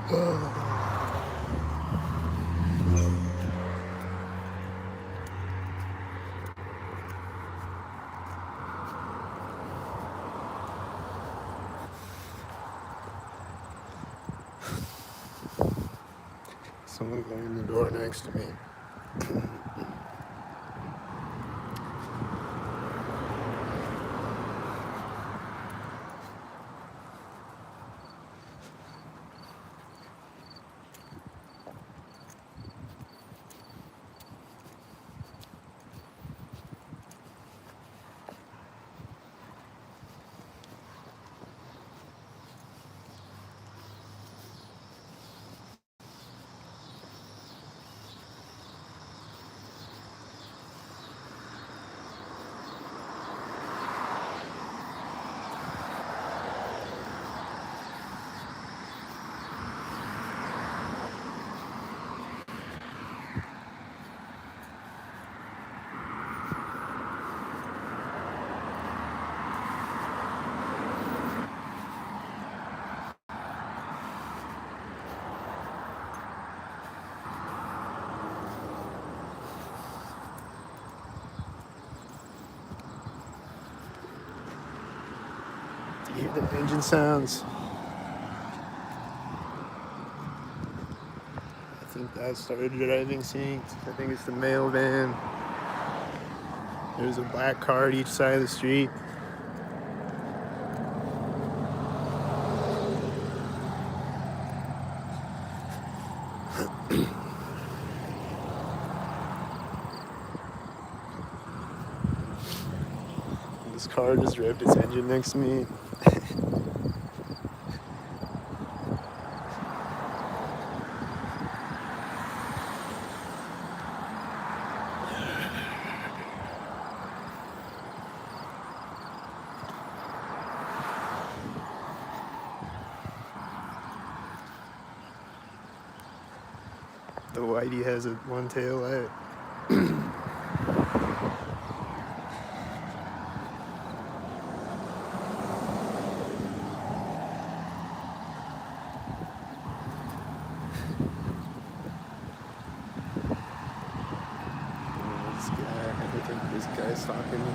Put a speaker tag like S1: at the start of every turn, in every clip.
S1: Someone going in the door next to me. You hear the engine sounds? I think that started driving sync. I think it's the mail van. There's a black car at each side of the street. This car just revved its engine next to me. The whitey has one tail light. I think this guy's stalking me.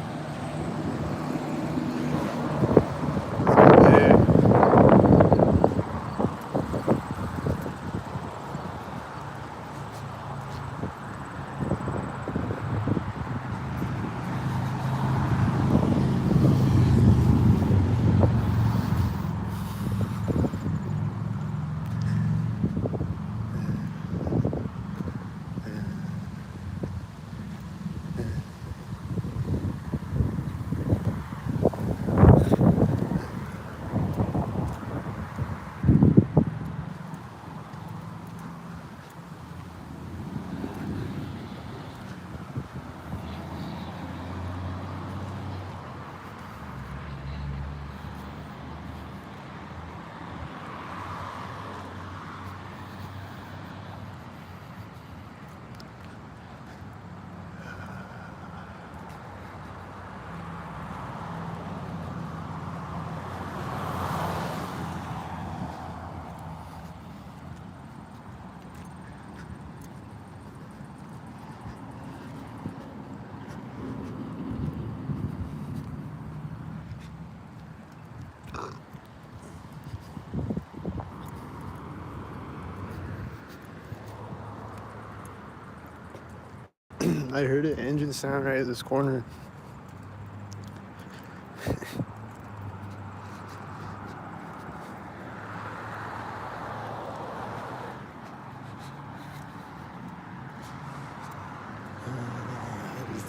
S1: I heard an engine sound right at this corner.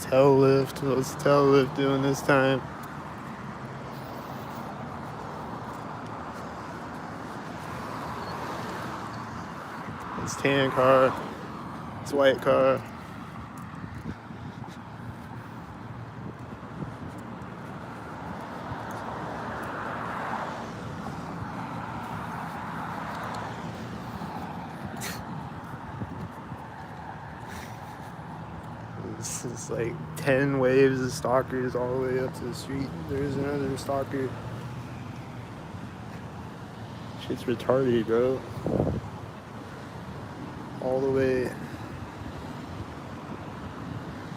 S1: Tail lift. What's the tail lift doing this time? It's tan car. It's white car. It's like 10 waves of stalkers all the way up to the street. There's another stalker. Shit's retarded, bro. all the way.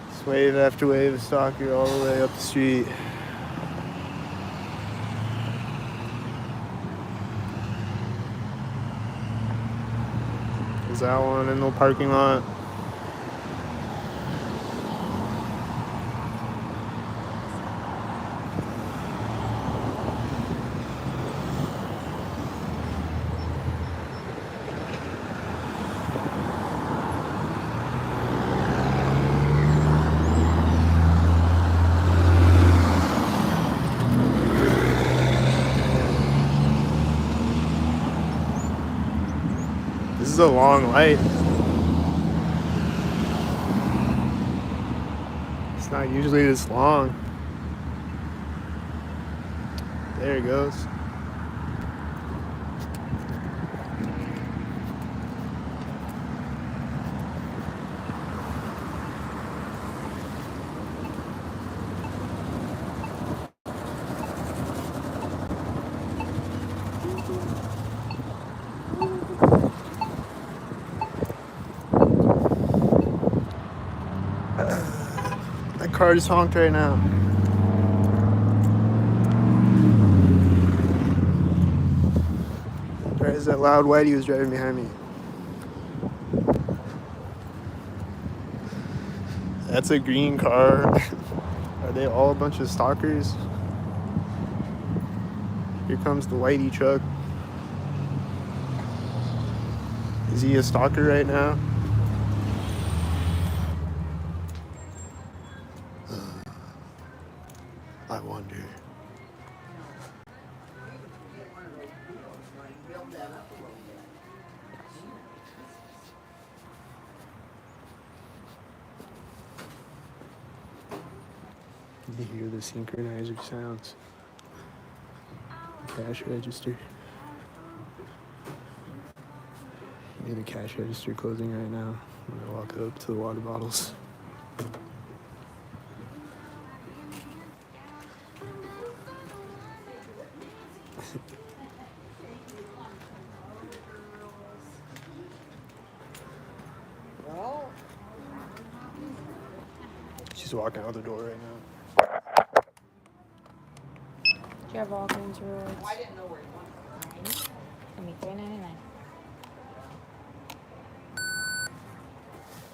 S1: Just wave after wave of stalker all the way up the street. There's that one in the parking lot. This is a long light. It's not usually this long. There it goes. My car just honked right now. There's that loud whitey who's driving behind me. That's a green car. Are they all a bunch of stalkers? Here comes the whitey truck. Is he a stalker right now? I wonder. You hear the synchronizer sounds. Cash register. You hear the cash register closing right now. I'm gonna walk up to the water bottles. She's walking out the door right now.
S2: Do you have Walgreens rewards? I didn't know where you wanted. Give me $3.99.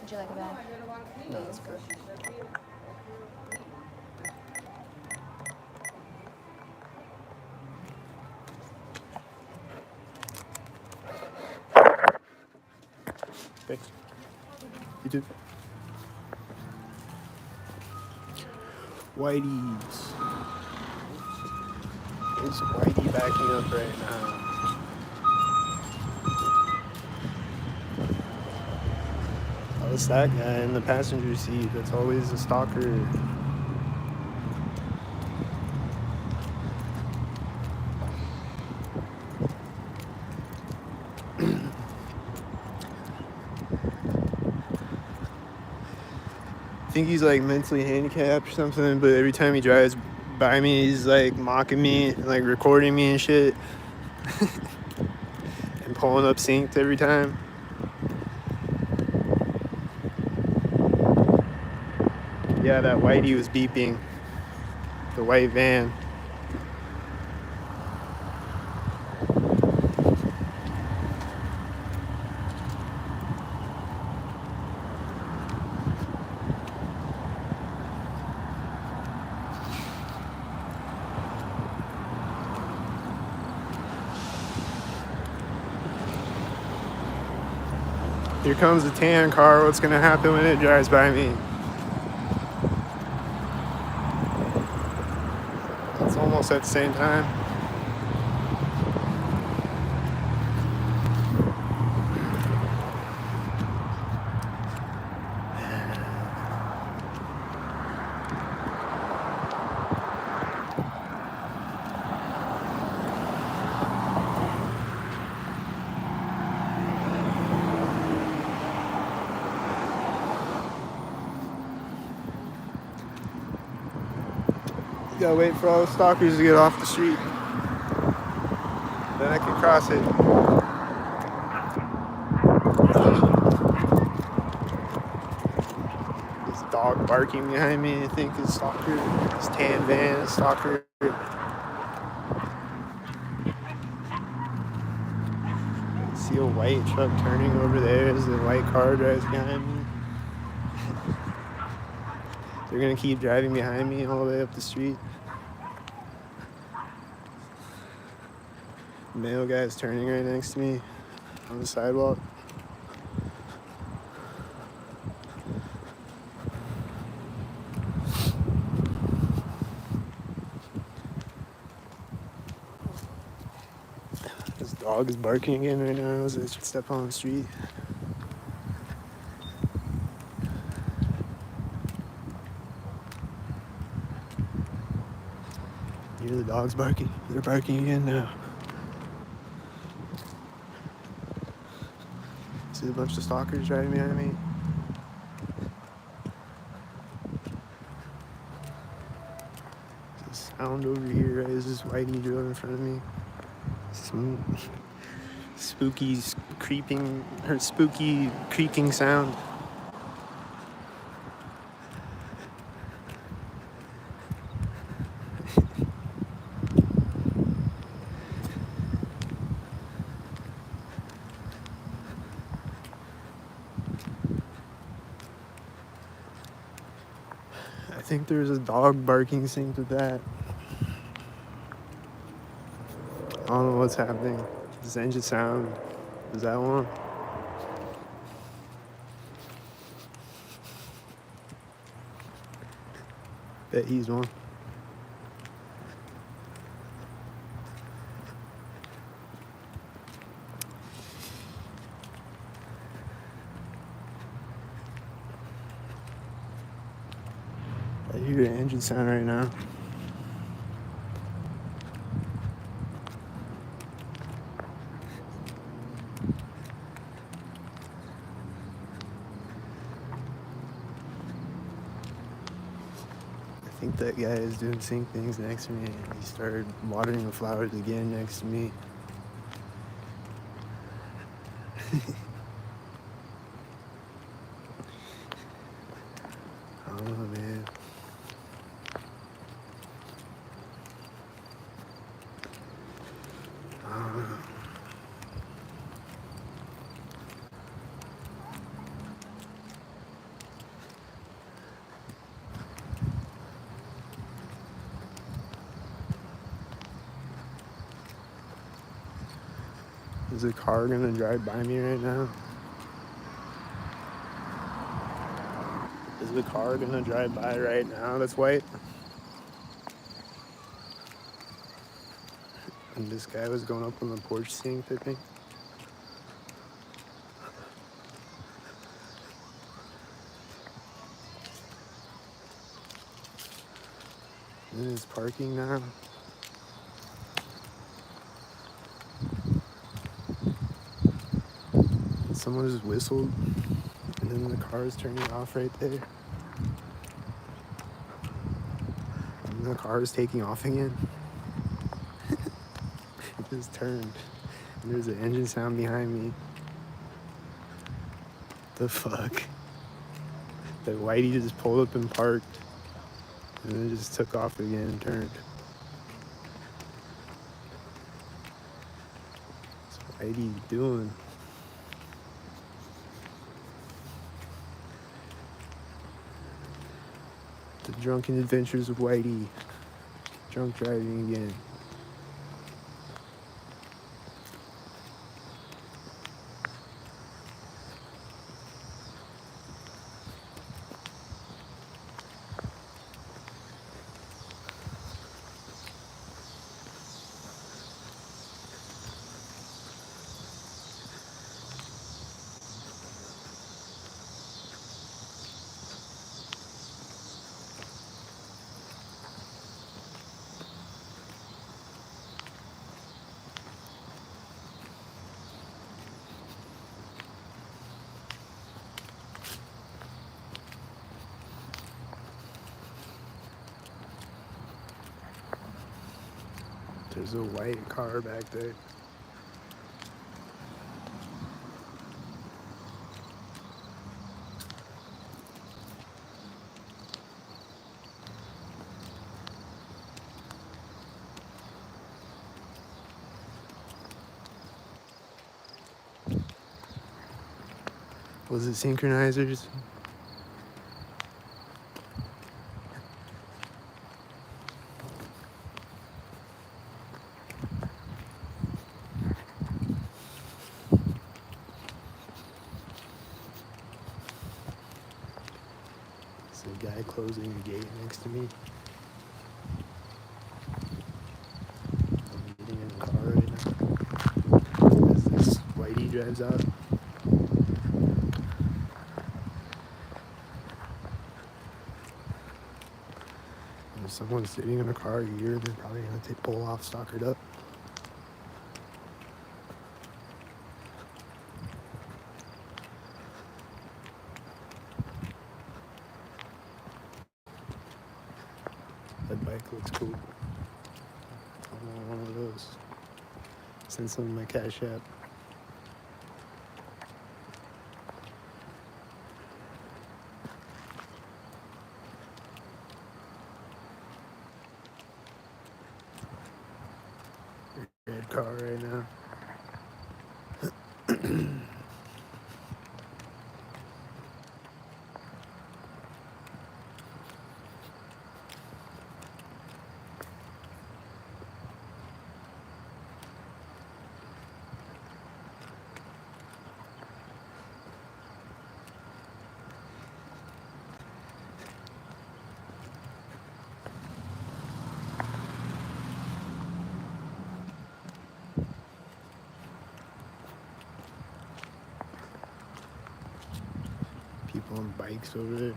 S2: Would you like a bag?
S1: No,
S2: That's good.
S1: Thanks. You too. Whitey's. Is Whitey backing up right now? Oh, it's that guy in the passenger seat that's always a stalker. I think he's like mentally handicapped or something, but every time he drives by me, he's like mocking me and like recording me and shit. And pulling up synced every time. Yeah, that whitey was beeping. The white van. Here comes the tan car. What's gonna happen when it drives by me? It's almost at the same time. Gotta wait for all the stalkers to get off the street. Then I can cross it. dog barking behind me, I think, is stalker. This tan van is stalker. See a white truck turning over there as the white car drives behind me. They're gonna keep driving behind me all the way up the street. The male guy's turning right next to me on the sidewalk. This dog is barking again right now as I step on the street. You hear the dogs barking? They're barking again now. See a bunch of stalkers driving behind me. There's a sound over here, right? There's this whitey drove in front of me. Some spooky creeping or spooky creaking sound. I think there's a dog barking synced with that. I don't know what's happening. This engine sound. Is that one? Bet he's one. I hear an engine sound right now. I think that guy is doing sync things next to me. He started watering the flowers again next to me. I don't know, man. I don't know. Is a car gonna drive by me right now? Is the car gonna drive by right now that's white? And this guy was going up on the porch sink, I think. And it's parking now. Someone just whistled, and then the car is turning off right there. And the car is taking off again. It just turned. And there's an engine sound behind me. The fuck? That whitey just pulled up and parked, and then just took off again and turned. What's whitey doing? The drunken adventures of whitey. Drunk driving again. There's a white car back there. Was it synchronizers? It's a guy closing a gate next to me. I'm getting in the car right now as this whitey drives out. If someone's sitting in a car here, they're probably going to pull off stalkered up. That bike looks cool. I want one of those. Send some of my Cash App. Red car right now. People on bikes over there.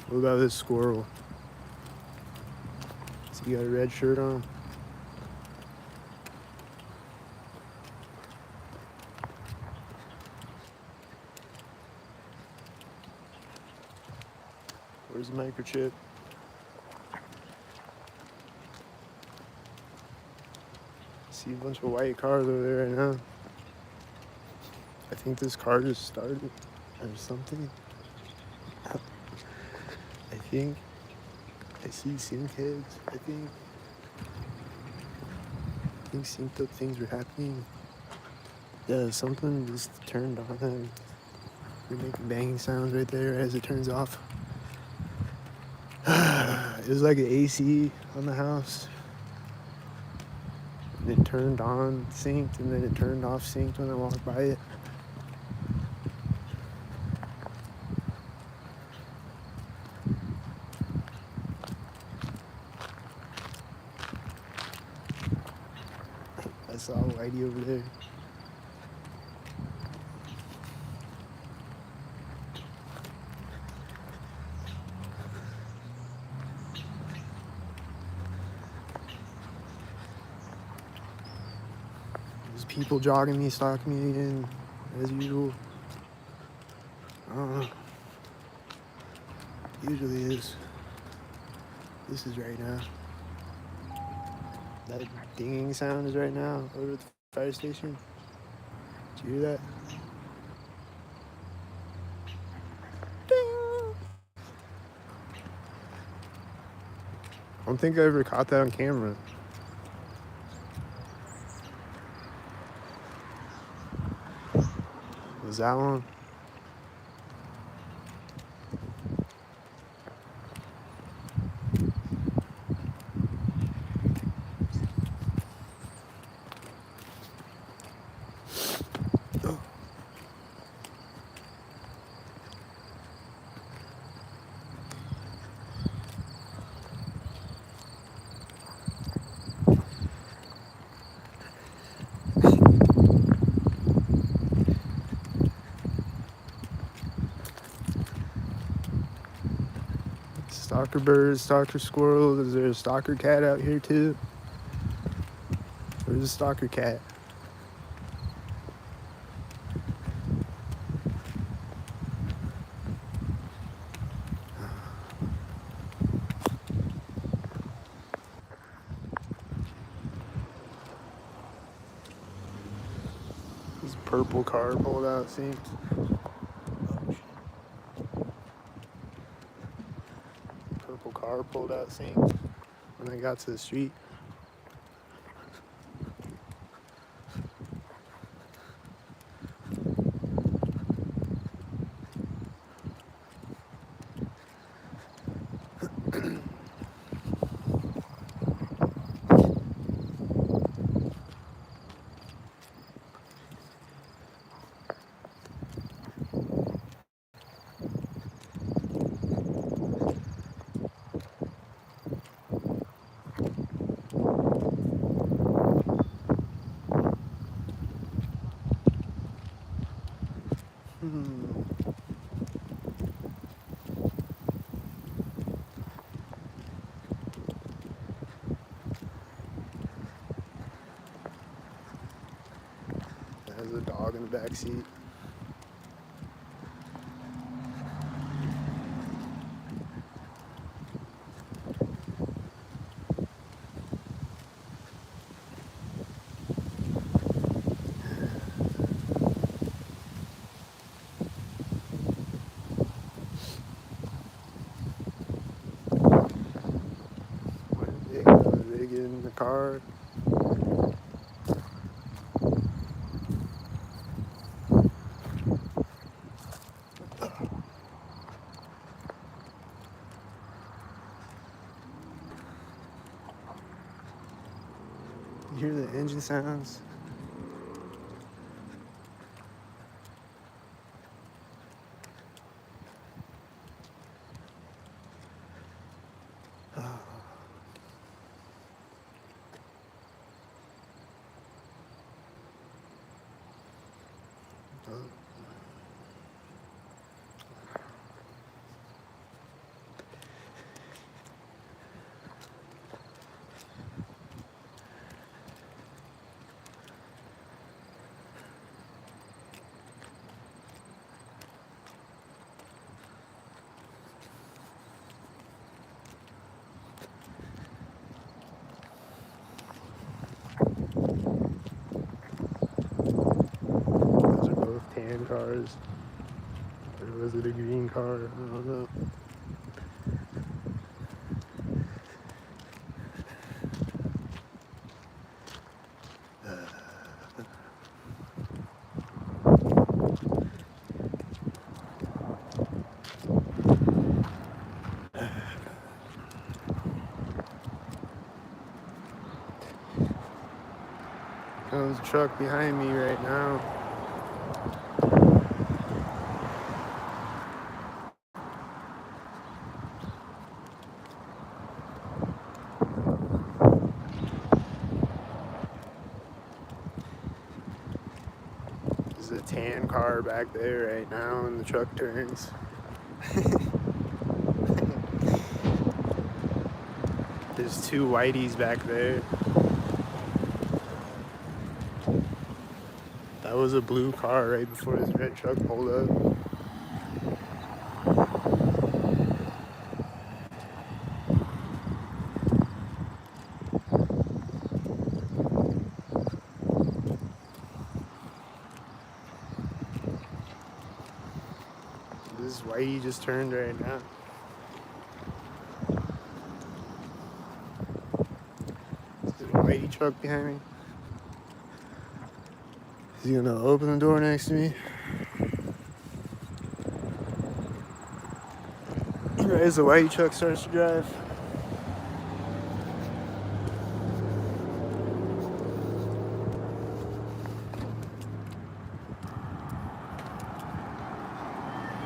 S1: What about this squirrel? Has he got a red shirt on? Where's the microchip? See a bunch of white cars over there right now. I think this car just started or something. I think I see sync heads. I think synced up things are happening. Yeah, something just turned on. We're making banging sounds right there as it turns off. It was like an AC on the house. And it turned on synced, and then it turned off synced when I walked by it. I saw Whitey over there. There's people jogging me, stalking me again, as usual. I don't know. Usually is. This is right now. That dinging sound is right now over at the fire station. Did you hear that? Ding! I don't think I ever caught that on camera. Was that one? Stalker bird, stalker squirrel. Is there a stalker cat out here too? Where's the stalker cat? This purple car pulled out synced. Purple car pulled out synced. when I got to the street. There's a dog in the back seat. They get in the car. You hear the engine sounds? Those are both tan cars. Or was it a green car? I don't know. There's a truck behind me right now. There's a tan car back there right now, and the truck turns. There's two whiteys back there. That was a blue car right before this red truck pulled up. This whitey just turned right now. There's a whitey truck behind me. Is he gonna open the door next to me? Right as the whitey truck starts to drive.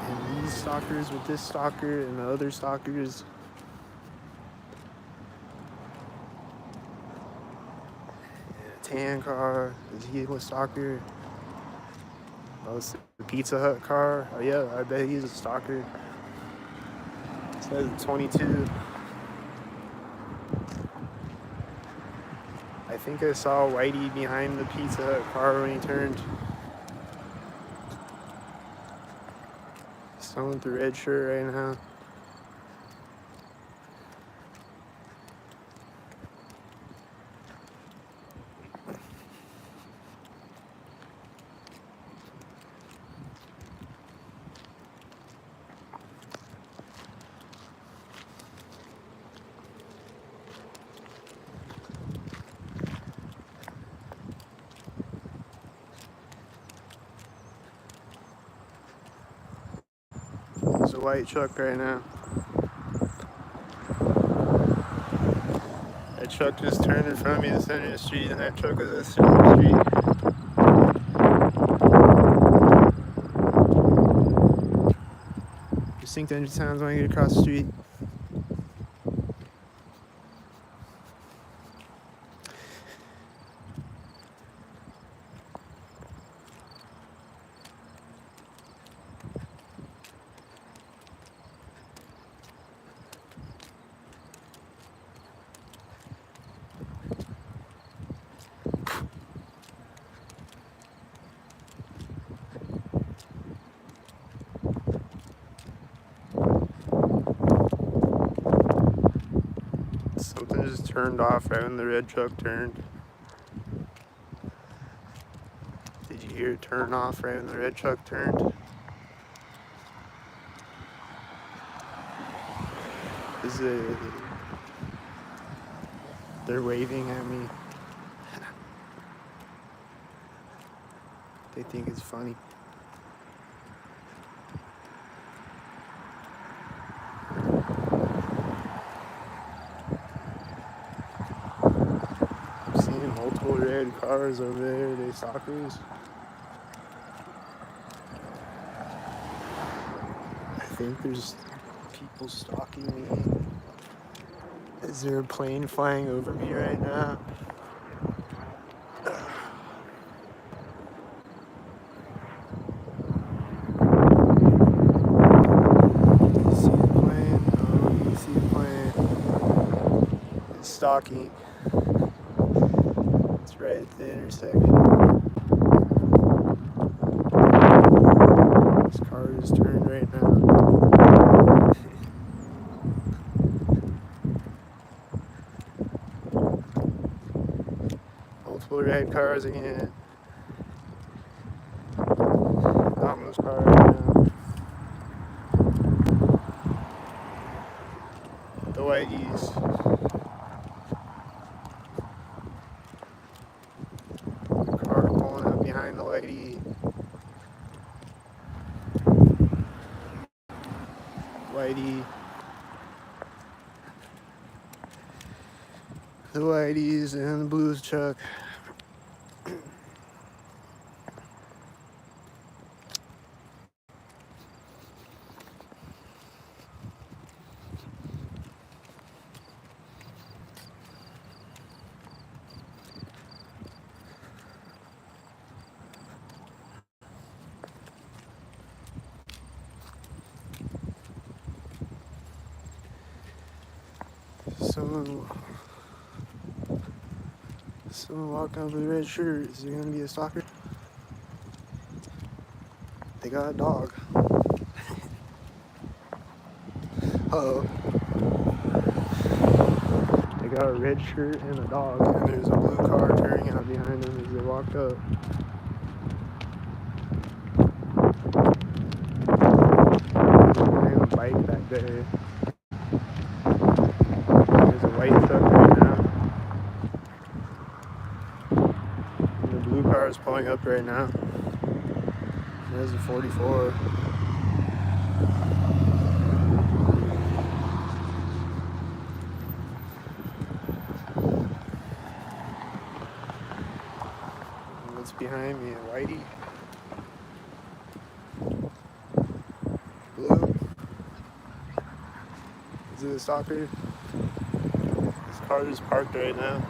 S1: And these stalkers with this stalker and the other stalkers. Tan car, the Jeep stalker. Oh, it's the Pizza Hut car. Oh yeah, I bet he's a stalker. It says 22. I think I saw Whitey behind the Pizza Hut car when he turned. Someone with the red shirt right now. a white truck right now. That truck just turned in front of me in the center of the street, and that truck was at the center of the street. Distinct engine sounds when I get across the street. Something just turned off right when the red truck turned. Did you hear it turn off right when the red truck turned? They're waving at me. They think it's funny. I'm seeing multiple red cars over there. They stalkers. I think there's people stalking me. Is there a plane flying over me right now? See the plane? Oh, you see the plane. It's stalking. It's right at the intersection. This car just turned right now. Multiple red cars again. On this car right now. The whiteys. Car pulling up behind the whitey. Whitey. The whiteys and the blues truck. Someone walking up with a red shirt. Is there gonna be a stalker? They got a dog. Uh-oh. They got a red shirt and a dog, and there's a blue car turning out behind them as they walked up. There's a guy on a bike back there. There's a white truck right now. And the blue car is pulling up right now. There's a 44. What's behind me? A whitey? Blue? Is it a stalker? This car is parked right now.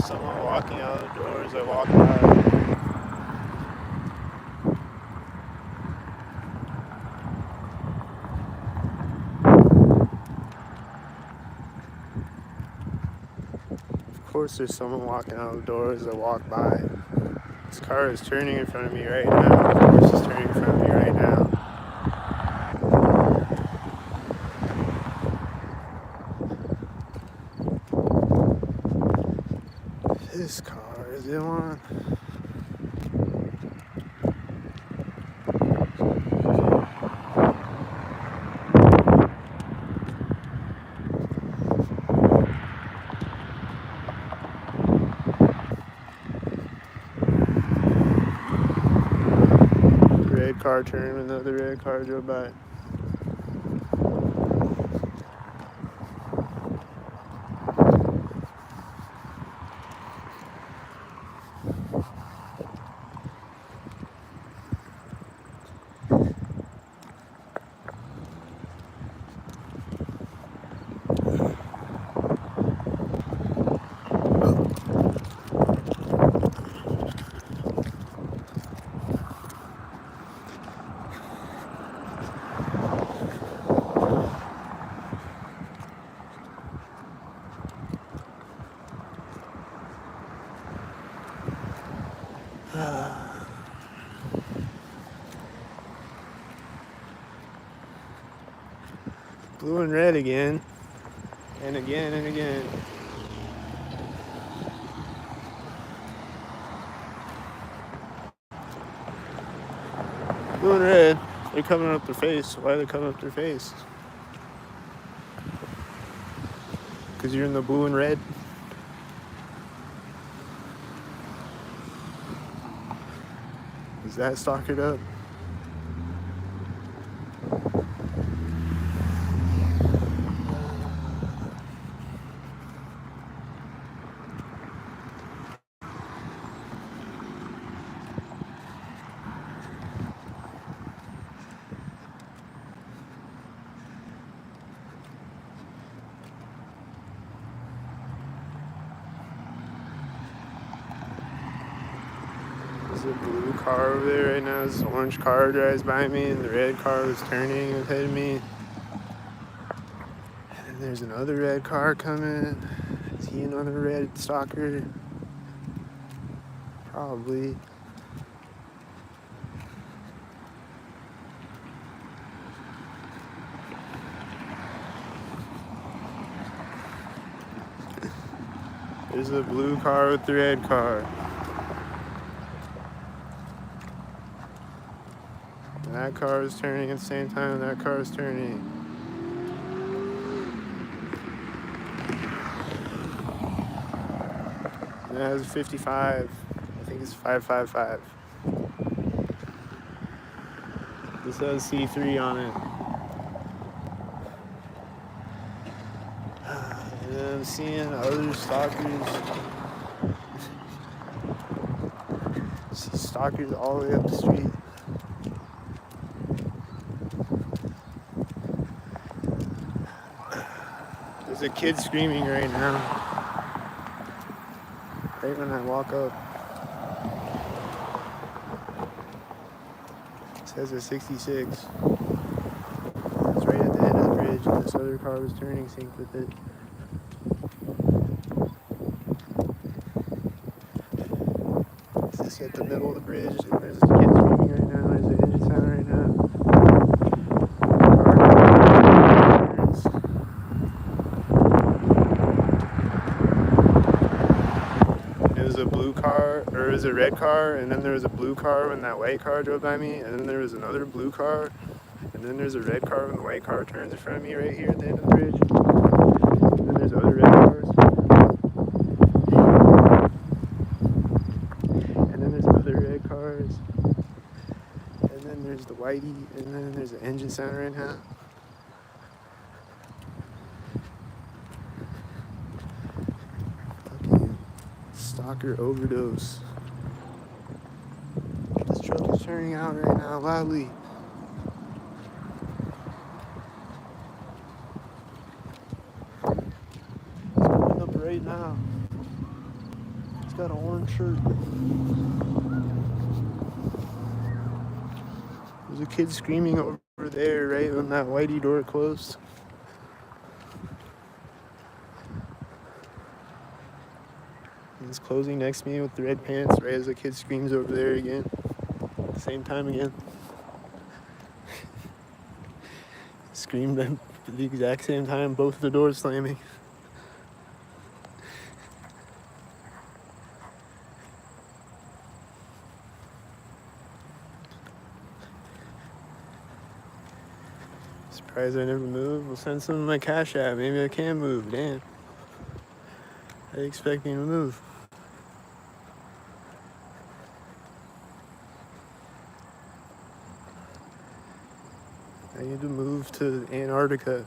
S1: Someone walking out of the door as I walk by. Of course there's someone walking out the door as I walk by. This car is turning in front of me right now. Of course it's turning in front of me right now. This car, is it one? car turned when the other red car drove by. Blue and red again. And again and again. Blue and red. They're coming up their face. Why are they coming up their face? Because you're in the blue and red. Is that stalkered up? There's a blue car over there right now. This orange car drives by me, and the red car was turning ahead of me. And then there's another red car coming. Is he another red stalker? Probably. There's a blue car with the red car. And that car is turning at the same time that car is turning. And that has a 55. I think it's 555. This has C3 on it. And then I'm seeing other stalkers. See stalkers all the way up the street. There's a kid screaming right now. Right when I walk up. It says a 66. It's right at the end of the bridge, and this other car was turning sync with it. It's at the middle of the bridge, and there's a kid screaming right now. There's an engine sound right now. It was a blue car, or it was a red car, and then there was a blue car when that white car drove by me, and then there was another blue car, and then there's a red car when the white car turns in front of me right here at the end of the bridge. And then there's other red cars. And then there's other red cars. And then there's the whitey, and then there's an engine sound right now. Fucking stalker overdose. This truck is turning out right now loudly. It's coming up right now. It's got an orange shirt. There's a kid screaming over there right when that whitey door closed. And it's closing next to me with the red pants right as the kid screams over there again. At the same time again. Screamed at the exact same time, both of the doors slamming. Surprised I never moved. We'll send some of my cash app. Maybe I can move. Damn. How do you expect me to move? I need to move to Antarctica.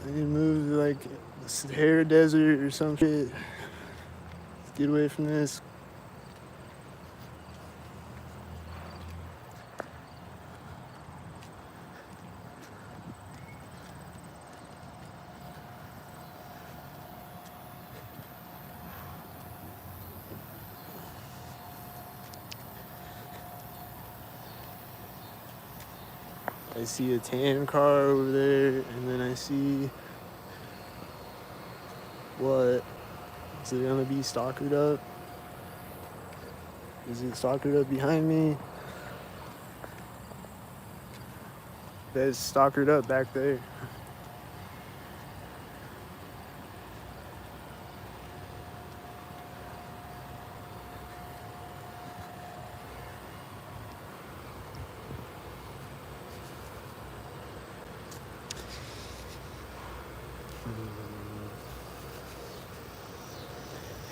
S1: I need to move to like the Sahara Desert or some shit. Get away from this. I see a tan car over there, and then I see what? Is it gonna be stalkered up? Is it stalkered up behind me? That's stalkered up back there.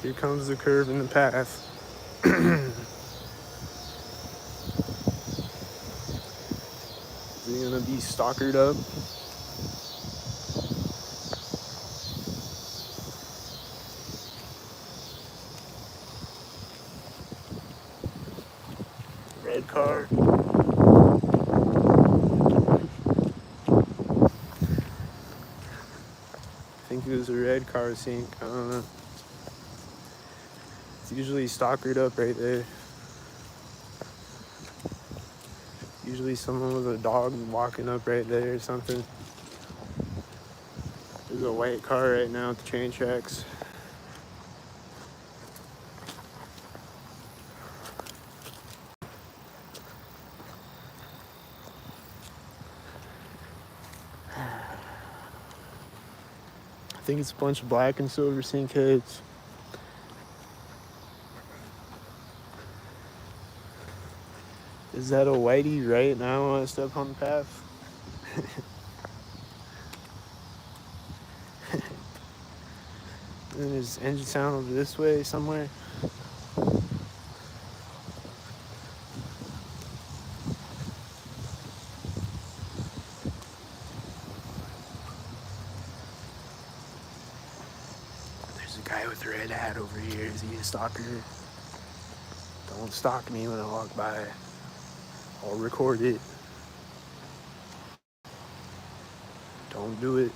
S1: Here comes the curve in the path. Is it gonna be stalkered up? Red car. I think it was a red car sink. I don't know. It's usually stalkered up right there. Usually someone with a dog walking up right there or something. There's a white car right now at the train tracks. I think it's a bunch of black and silver sink heads. Is that a whitey right now when I step on the path? And there's engine sound over this way somewhere. There's a guy with a red hat over here. Is he a stalker? Don't stalk me when I walk by. I'll record it. Don't do it.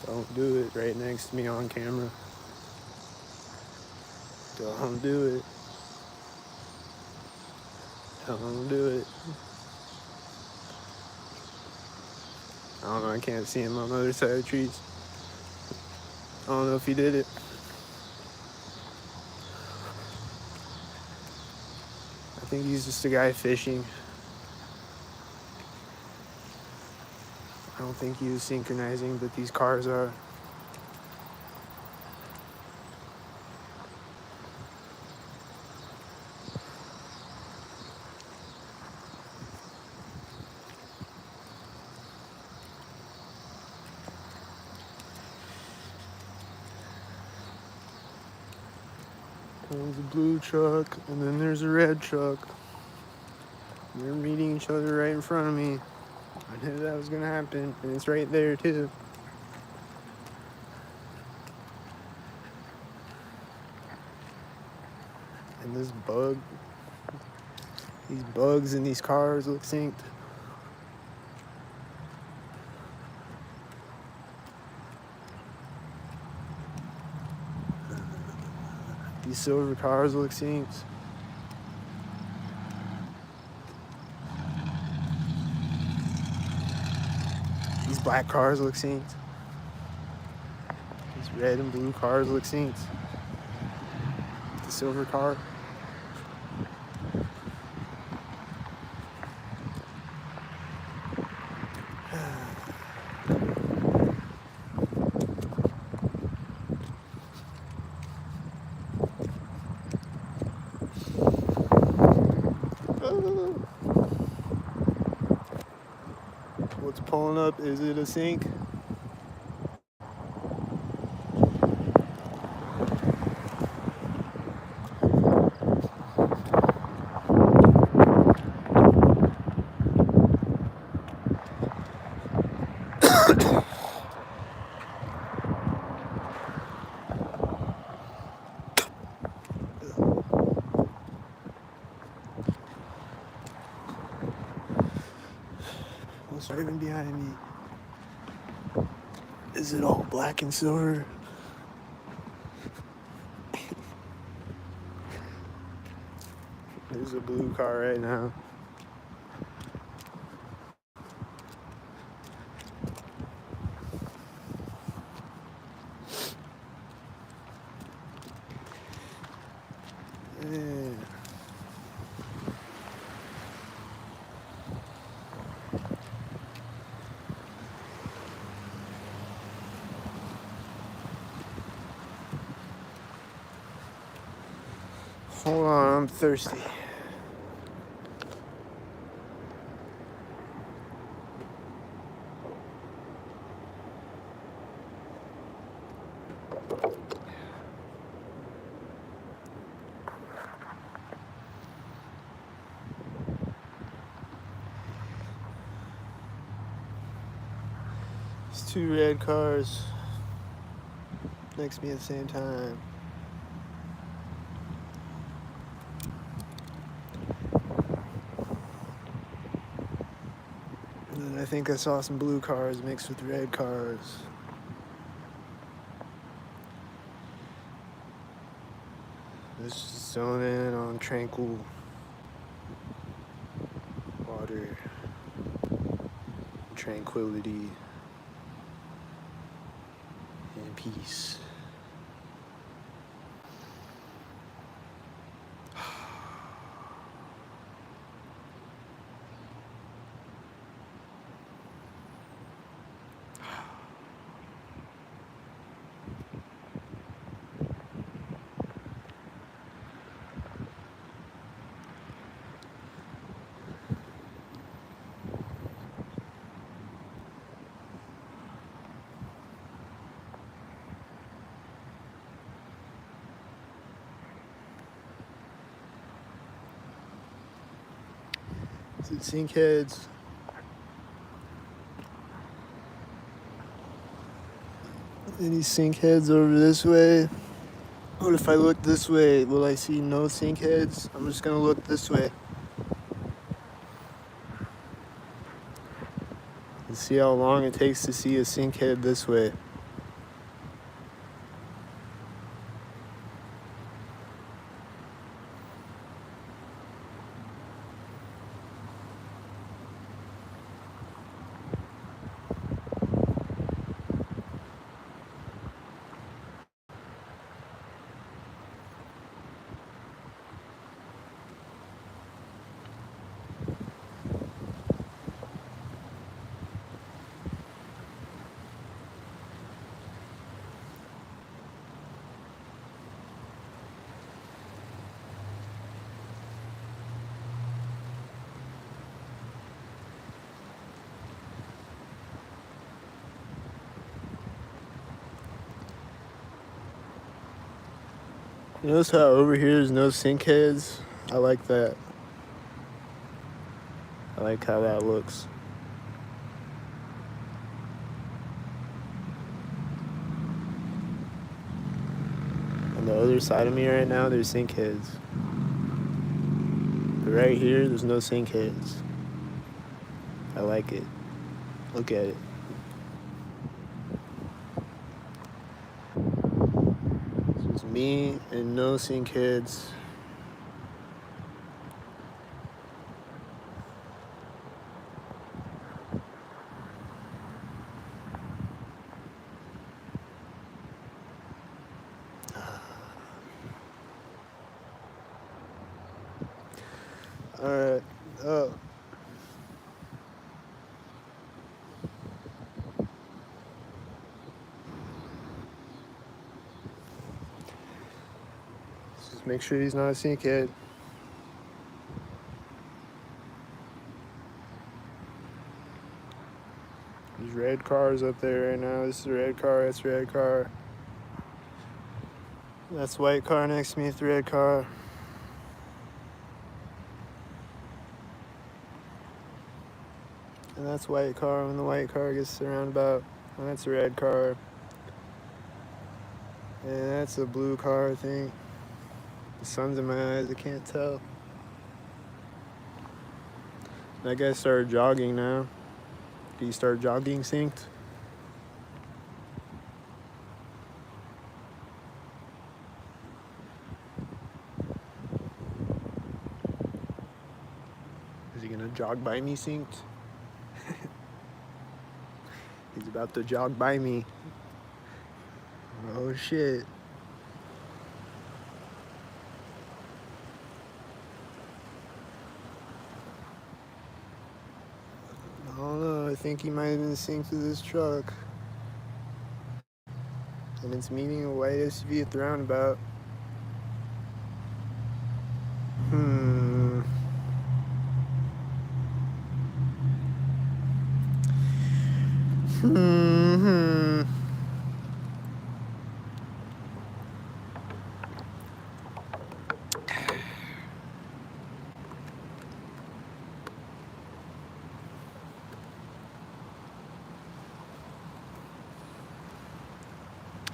S1: Don't do it right next to me on camera. Don't do it. Don't do it. I don't know, I can't see him on the other side of the trees. I don't know if he did it. I think he's just a guy fishing. I don't think he was synchronizing, but these cars are. There's a blue truck, and then there's a red truck. They're meeting each other right in front of me. I knew that was gonna happen, and it's right there too. And this bug, these bugs in these cars look synced. These silver cars look synced. These black cars look synced. These red and blue cars look synced. The silver car. It's pulling up. Is it a sink? What's right even behind me? Is it all black and silver? There's a blue car right now. Yeah. Hold on, I'm thirsty. There's two red cars next to me at the same time. And then I think I saw some blue cars mixed with red cars. Let's just zone in on tranquil water, tranquility, and peace. Is it sink heads? Any sink heads over this way? What if I look this way? Will I see no sink heads? I'm just gonna look this way and see how long it takes to see a sink head this way. You notice how over here there's no sink heads? I like that. I like how that looks. On the other side of me right now, there's sink heads. But right here, there's no sink heads. I like it. Look at it. It's just me and no sink heads. Alright. Oh. Just make sure he's not a sink head. There's red cars up there right now. This is a red car. That's a red car. That's white car next to me. It's the red car. And that's white car. When the white car gets to the roundabout, and that's a red car. And that's a blue car, I think. The sun's in my eyes. I can't tell. That guy started jogging now. Did he start jogging synced? Is he gonna jog by me synced? He's about to jog by me. Oh shit. I don't know, I think he might have been synced to this truck. And it's meeting a white SUV at the roundabout. Hmm.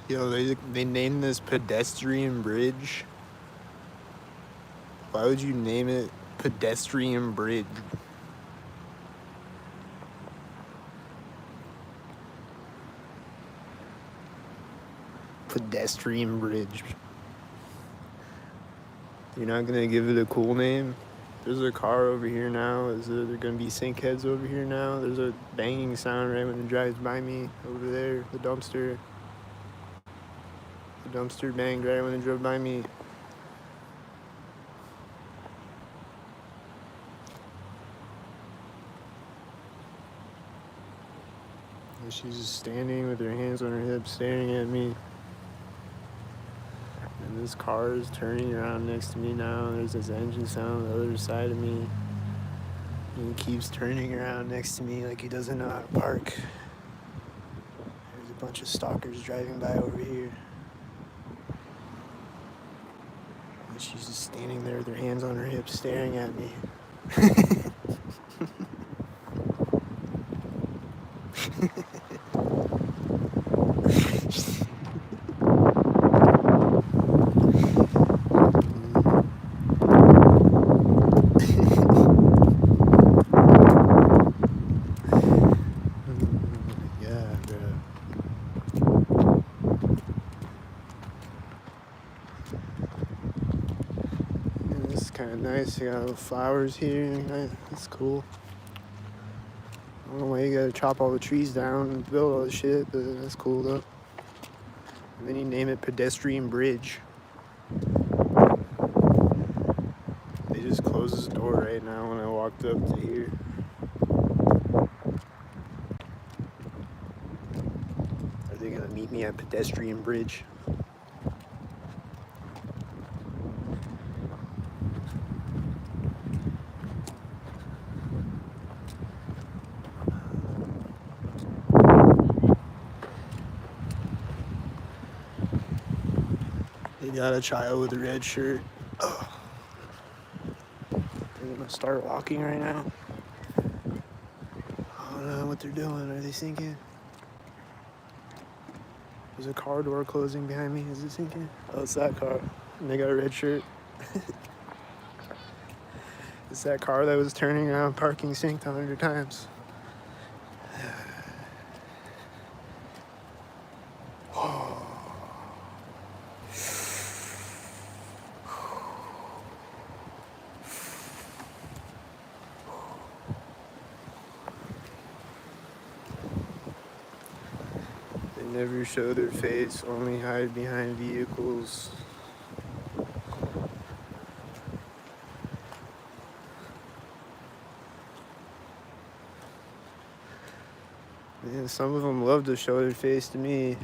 S1: Yo, they named this pedestrian bridge. Why would you name it pedestrian bridge? Pedestrian bridge. You're not gonna give it a cool name? There's a car over here now. Is there gonna be sink heads over here now? There's a banging sound right when it drives by me over there. The dumpster. The dumpster banged right when it drove by me. And she's just standing with her hands on her hips, staring at me. And this car is turning around next to me now. There's this engine sound on the other side of me. And he keeps turning around next to me like he doesn't know how to park. There's a bunch of stalkers driving by over here. And she's just standing there with her hands on her hips, staring at me. Yeah, bro. Yeah, this is kind of nice. You got little flowers here. That's cool. I don't know why you gotta chop all the trees down and build all the shit, but that's cool though. And then you name it Pedestrian Bridge. They just closed this door right now when I walked up to here. Are they gonna meet me at Pedestrian Bridge? They got a child with a red shirt. Ugh. They're gonna start walking right now. I don't know what they're doing. Are they sinking? There's a car door closing behind me. Is it sinking? Oh, it's that car. And they got a red shirt. It's that car that was turning around parking synced 100 times. They never show their face, only hide behind vehicles. Man, some of them love to show their face to me.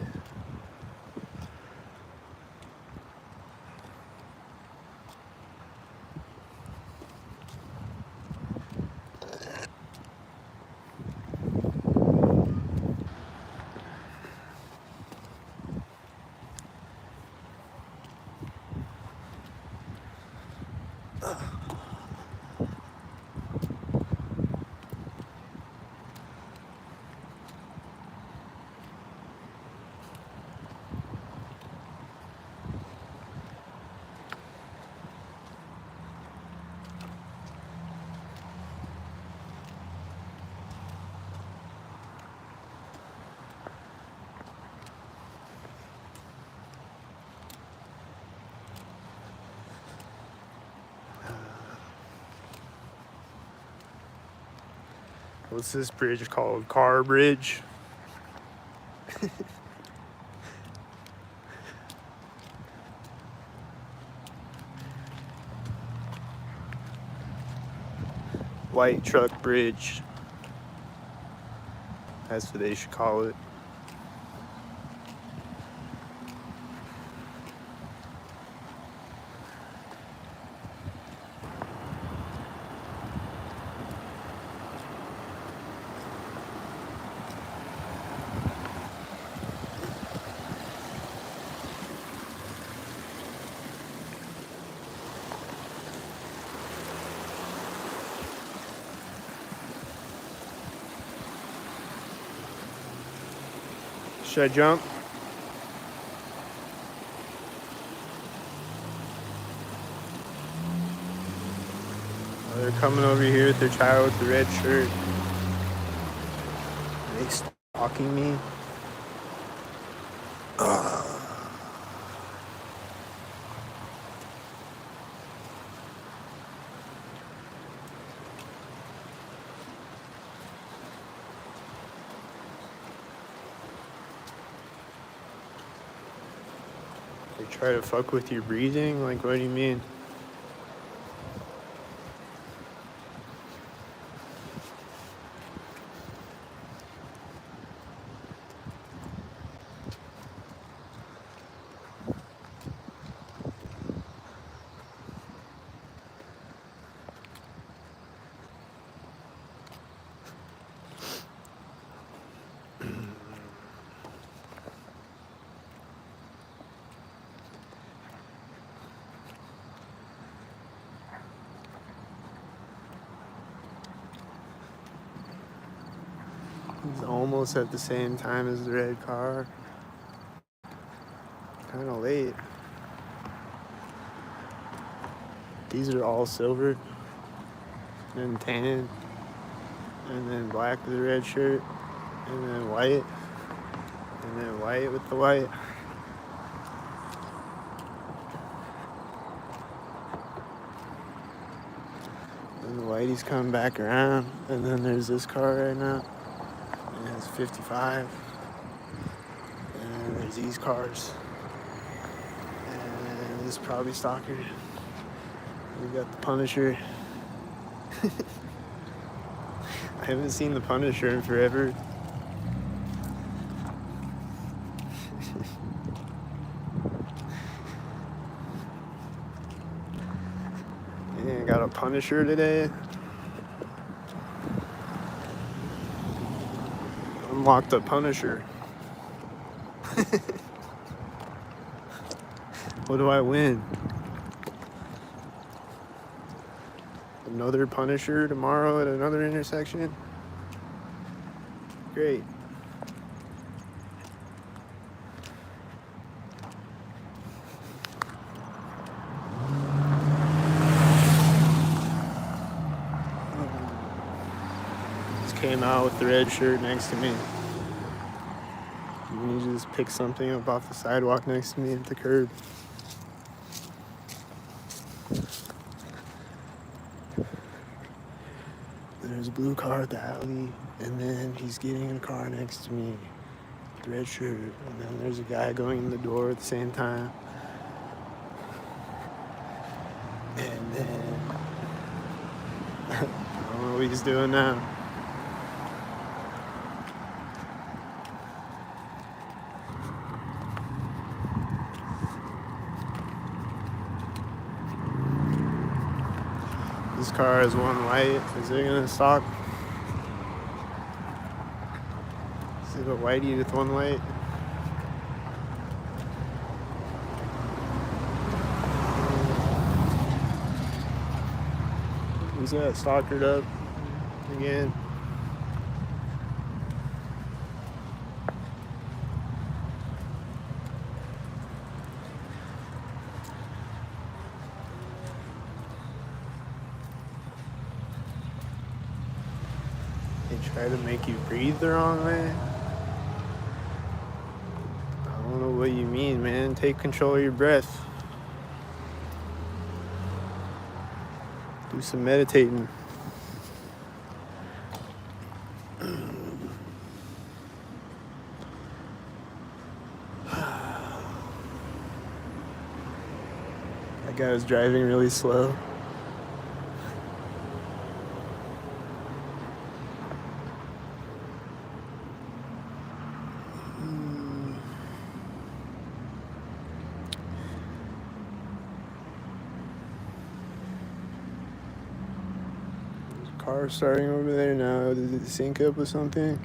S1: What's this bridge called? Car Bridge? White Truck Bridge. That's what they should call it. Should I jump? Oh, they're coming over here with their child with the red shirt. Are they stalking me? They try to fuck with your breathing? Like, what do you mean? It's almost at the same time as the red car. Kind of late. These are all silver and tan, and then black with the red shirt, and then white with the white. And the whitey's coming back around, and then there's this car right now. And it's 55. And there's these cars. And this is probably Stalker. We got the Punisher. I haven't seen the Punisher in forever. Yeah, got a Punisher today. Unlocked a Punisher. What do I win? Another Punisher tomorrow at another intersection? Great. Just came out with the red shirt next to me. You need to just pick something up off the sidewalk next to me at the curb. There's a blue car at the alley, and then he's getting in a car next to me with the red shirt, and then there's a guy going in the door at the same time. And then I don't know what he's doing now. This car has one light. Is it gonna stop? Is it a whitey with one light? Who's that? Stalkered up again. They try to make you breathe the wrong way. I don't know what you mean, man. Take control of your breath. Do some meditating. Guy was driving really slow. Car starting over there now. Did it sync up with something?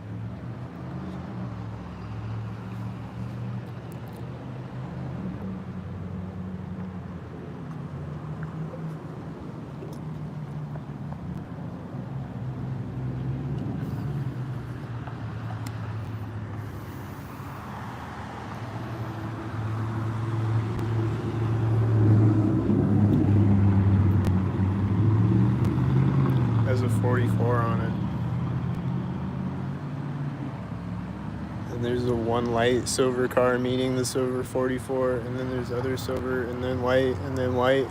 S1: Has a 44 on it. And there's a one light silver car meeting the silver 44, and then there's other silver, and then white, and then white.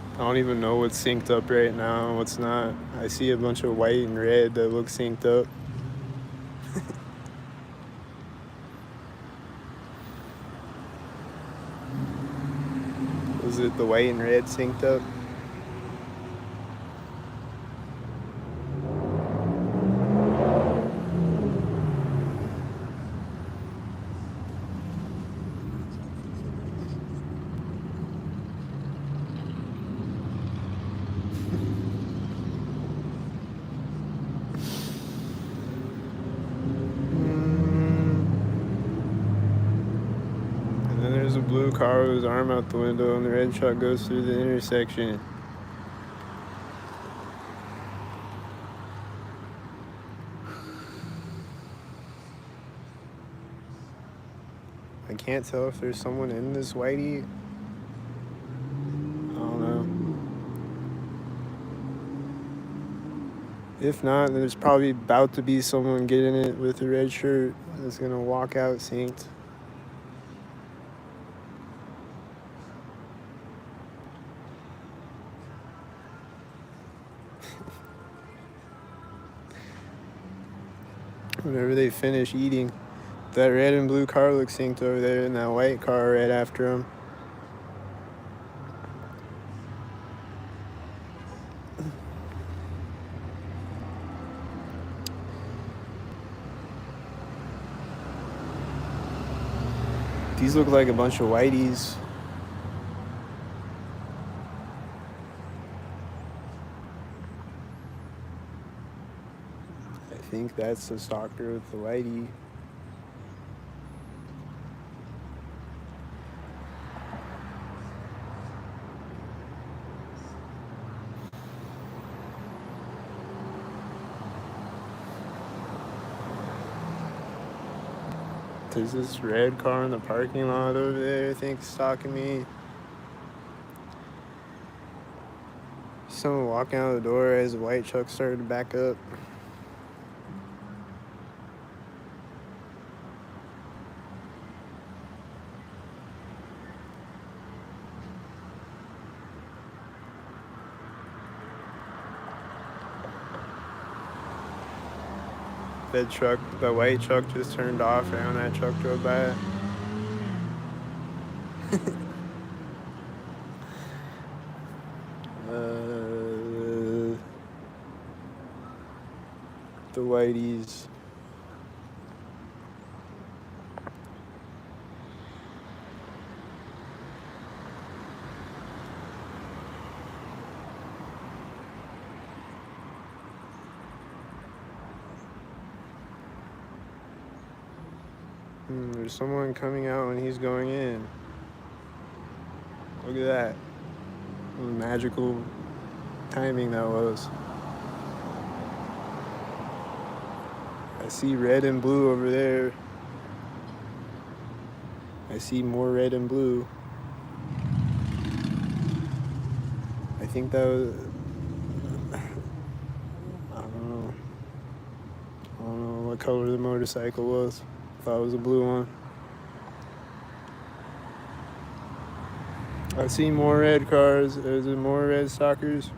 S1: I don't even know what's synced up right now and what's not. I see a bunch of white and red that look synced up. Was it the white and red synced up? And then there's a blue car with his arm out the window, and the red truck goes through the intersection. I can't tell if there's someone in this whitey. I don't know. If not, then there's probably about to be someone getting it with a red shirt that's gonna walk out synced. Whenever they finish eating. That red and blue car looks synced over there, and that white car right after him. These look like a bunch of whiteys. I think that's the stalker with the whitey. There's this red car in the parking lot over there, I think, stalking me. Someone walking out the door as the white truck started to back up. That white truck just turned off right when that truck drove by. The whiteys. There's someone coming out when he's going in. Look at that. Magical timing that was. I see red and blue over there. I see more red and blue. think that was. I don't know. I don't know what color the motorcycle was. Thought it was a blue one. I see more red cars. Is there more red stalkers?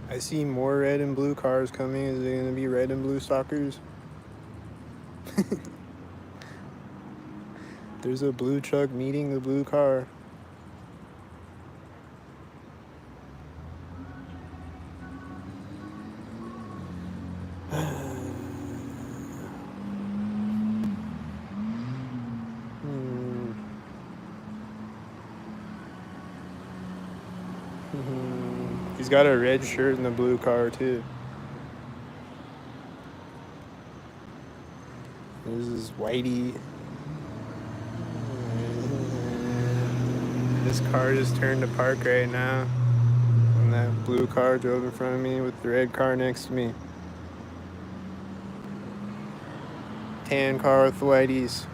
S1: I see more red and blue cars coming. Is it going to be red and blue stalkers? There's a blue truck meeting the blue car. He's got a red shirt in the blue car too. This is Whitey. This car just turned to park right now. And that blue car drove in front of me with the red car next to me. Tan car with the Whiteys.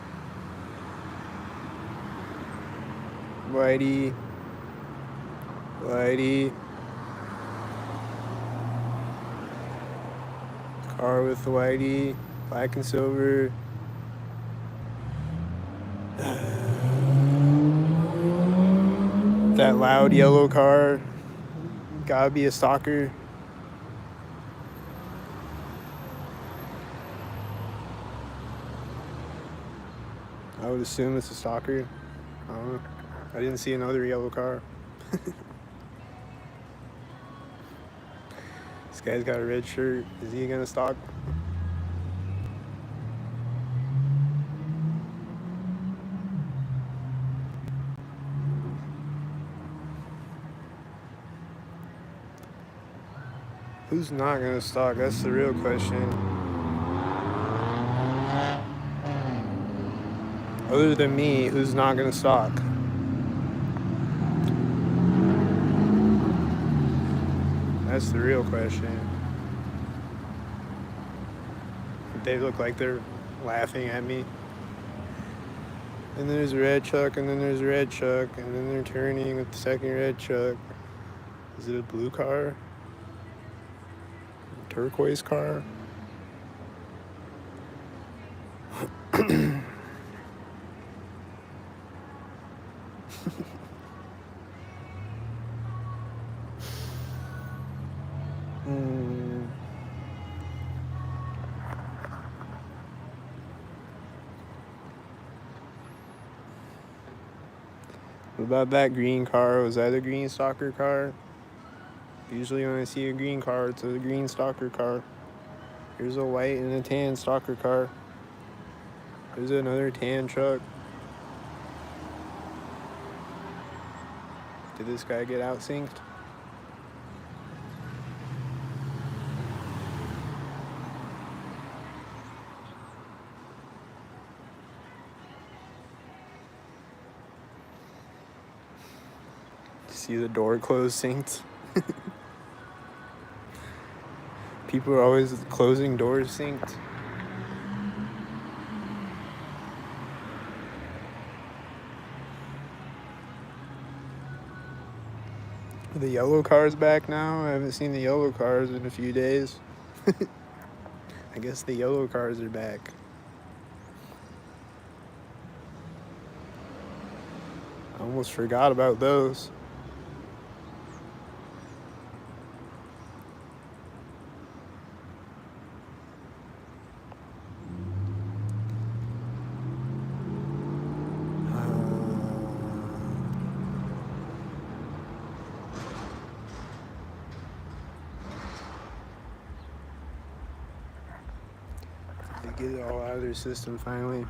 S1: Whitey. Whitey. Car with the Whitey. Black and silver. That loud yellow car. Gotta be a stalker. I would assume it's a stalker. I don't know. I didn't see another yellow car. This guy's got a red shirt. Is he gonna stalk? Who's not gonna stalk? That's the real question. Other than me, who's not gonna stalk? That's the real question. They look like they're laughing at me. And there's a red truck, and then there's a red truck, and then they're turning with the second red truck. Is it a blue car? A turquoise car? What about that green car? Was that a green stalker car? Usually when I see a green car, it's a green stalker car. Here's a white and a tan stalker car. There's another tan truck. Did this guy get out-synced? See the door closed synced? People are always closing doors synced. The yellow car's back now. I haven't seen the yellow cars in a few days. I guess the yellow cars are back. I almost forgot about those. They get it all out of their system finally.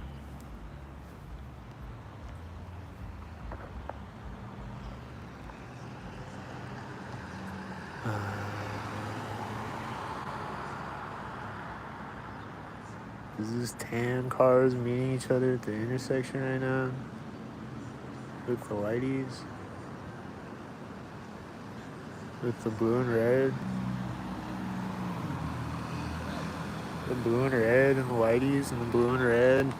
S1: Is this tan cars meeting each other at the intersection right now? With the whiteys? With the blue and red? The blue and red and the whiteys and the blue and red.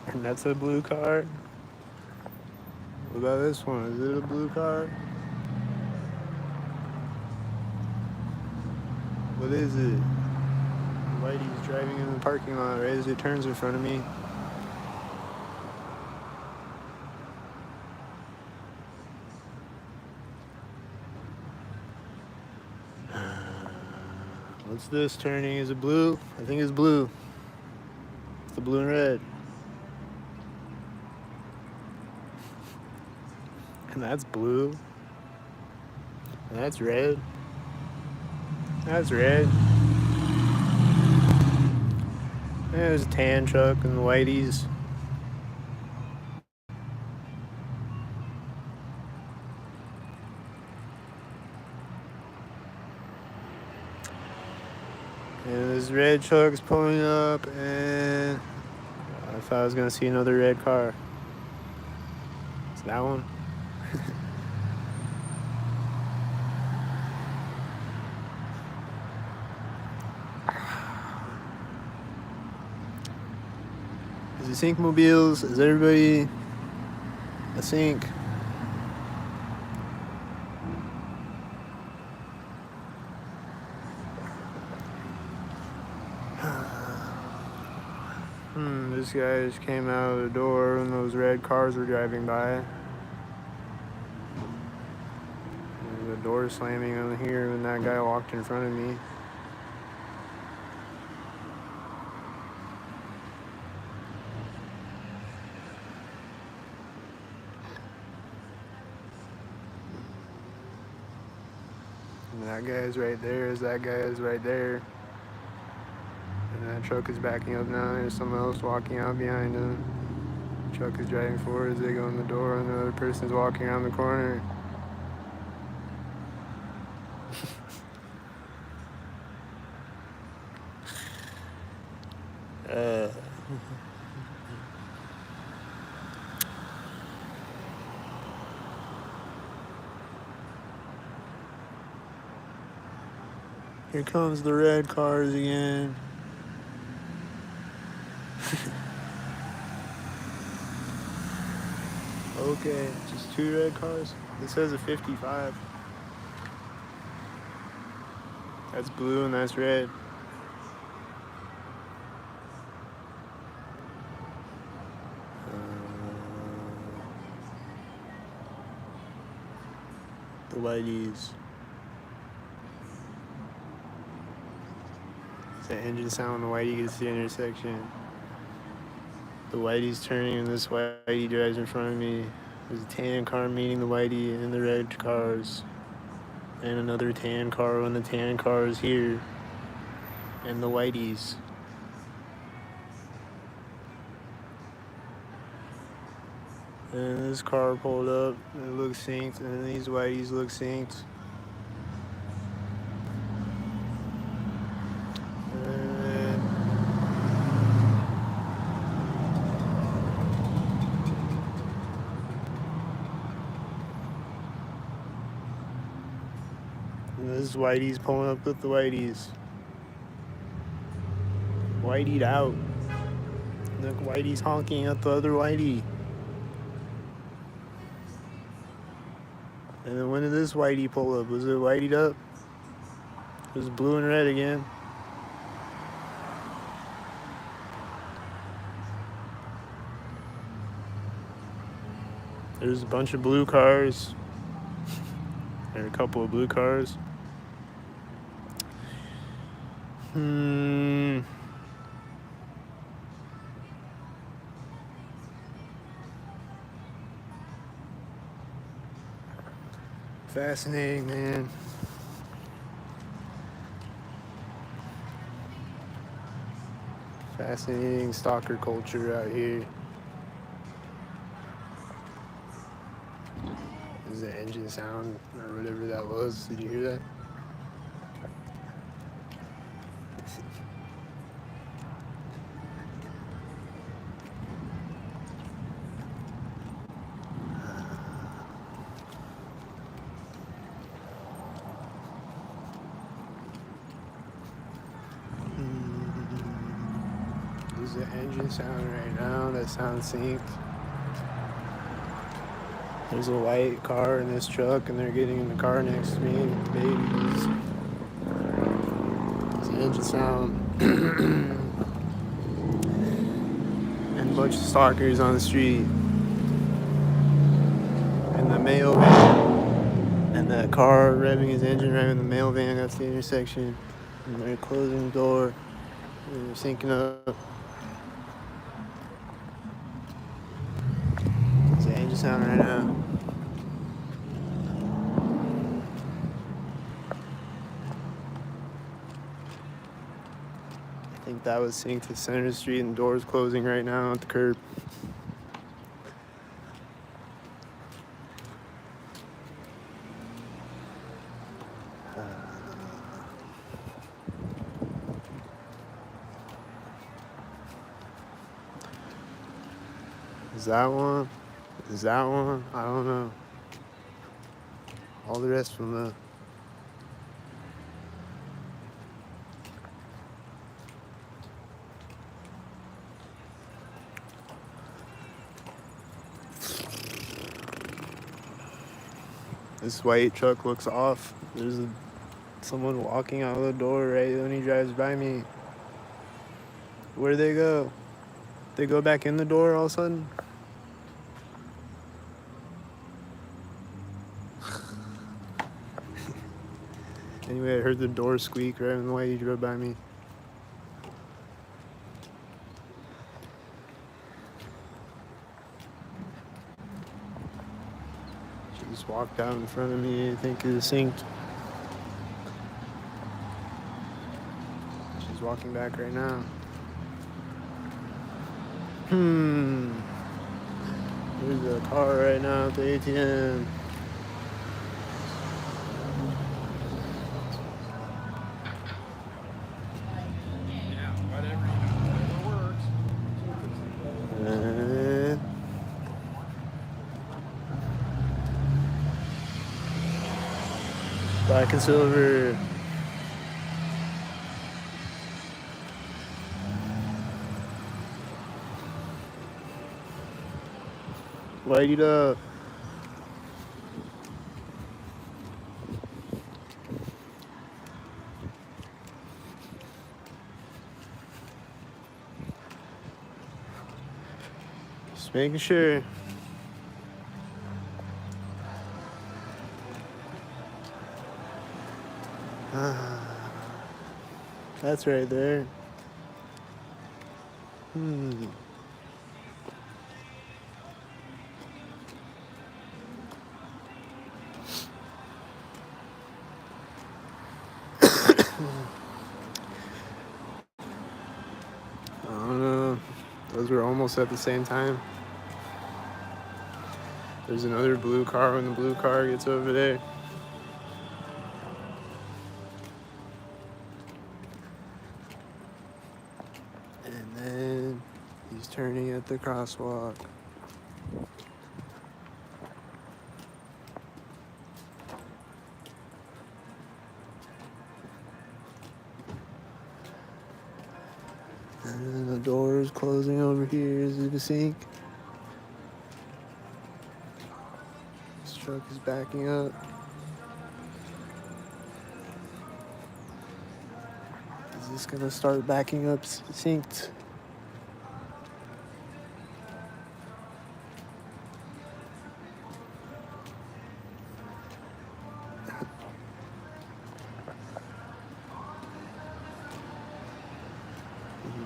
S1: And that's a blue car. What about this one? Is it a blue car? What is it? Whitey's driving in the parking lot right as it turns in front of me. What's this turning? Is it blue? I think it's blue. It's the blue and red. And that's blue. And that's red. That's red. And there's a tan truck and the whiteys. And this red truck's pulling up, and I thought I was gonna see another red car. It's that one. Is it sync mobiles? Is everybody a sync? This guy just came out of the door when those red cars were driving by. And the door slamming on here when that guy walked in front of me. And that guy is right there as that guy is right there. And that truck is backing up now. There's someone else walking out behind him. The truck is driving forward as they go in the door, and the other person's walking around the corner. Here comes the red cars again. Okay, just 2 red cars. This says a 55. That's blue and that's red. The whiteys. It's the engine sound when the whitey gets to the intersection. The whitey's turning and this whitey drives in front of me. There's a tan car meeting the whitey and the red cars. And another tan car when the tan car is here. And the whiteys. And this car pulled up, and it looks synced, and then these whiteys look synced. And this whitey's pulling up with the whiteys. Whitey'd out. Look, whitey's honking at the other whitey. And then when did this whitey pull up? Was it whitey'd up? It was blue and red again. There's a bunch of blue cars. There are a couple of blue cars. Fascinating, man. Fascinating stalker culture out here. This is the engine sound or whatever that was. Did you hear that? There's the engine sound right now. That sounds synced. There's a white car in this truck, and they're getting in the car next to me with the babies. There's the engine sound. And a bunch of stalkers on the street. And the mail van. And that car revving his engine right when the mail van got to the intersection. And they're closing the door. And they're syncing up. There's the engine sound right now. I think that was synced to Center Street, and doors closing right now at the curb. Is that one? Is that one? I don't know. All the rest of them, though. This white truck looks off. There's someone walking out of the door right when he drives by me. Where'd they go? They go back in the door all of a sudden? Anyway, I heard the door squeak right when the white drove by me. She just walked out in front of me. I think it was synced. She's walking back right now. There's a car right now at the ATM. Black and silver. Light it up. Just making sure. That's right there. I don't know. Those were almost at the same time. There's another blue car when the blue car gets over there. And then he's turning at the crosswalk. And the door is closing over here. Is it a sink? This truck is backing up. Is this gonna start backing up synced?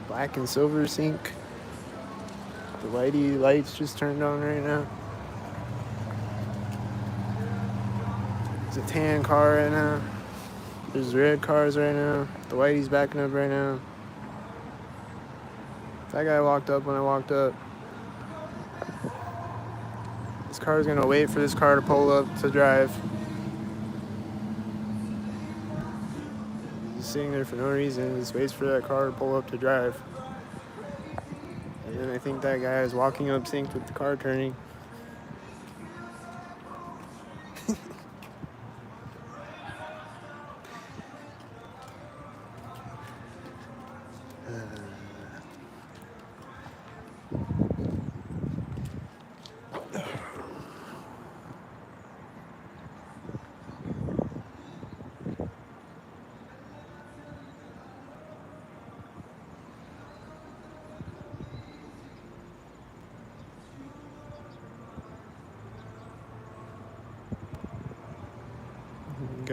S1: Black and silver sync. The whitey lights just turned on right now. There's a tan car right now. There's red cars right now. The whitey's backing up right now. That guy walked up when I walked up. This car's gonna wait for this car to pull up to drive. He's sitting there for no reason. Just waits for that car to pull up to drive. And then I think that guy is walking up synced with the car turning.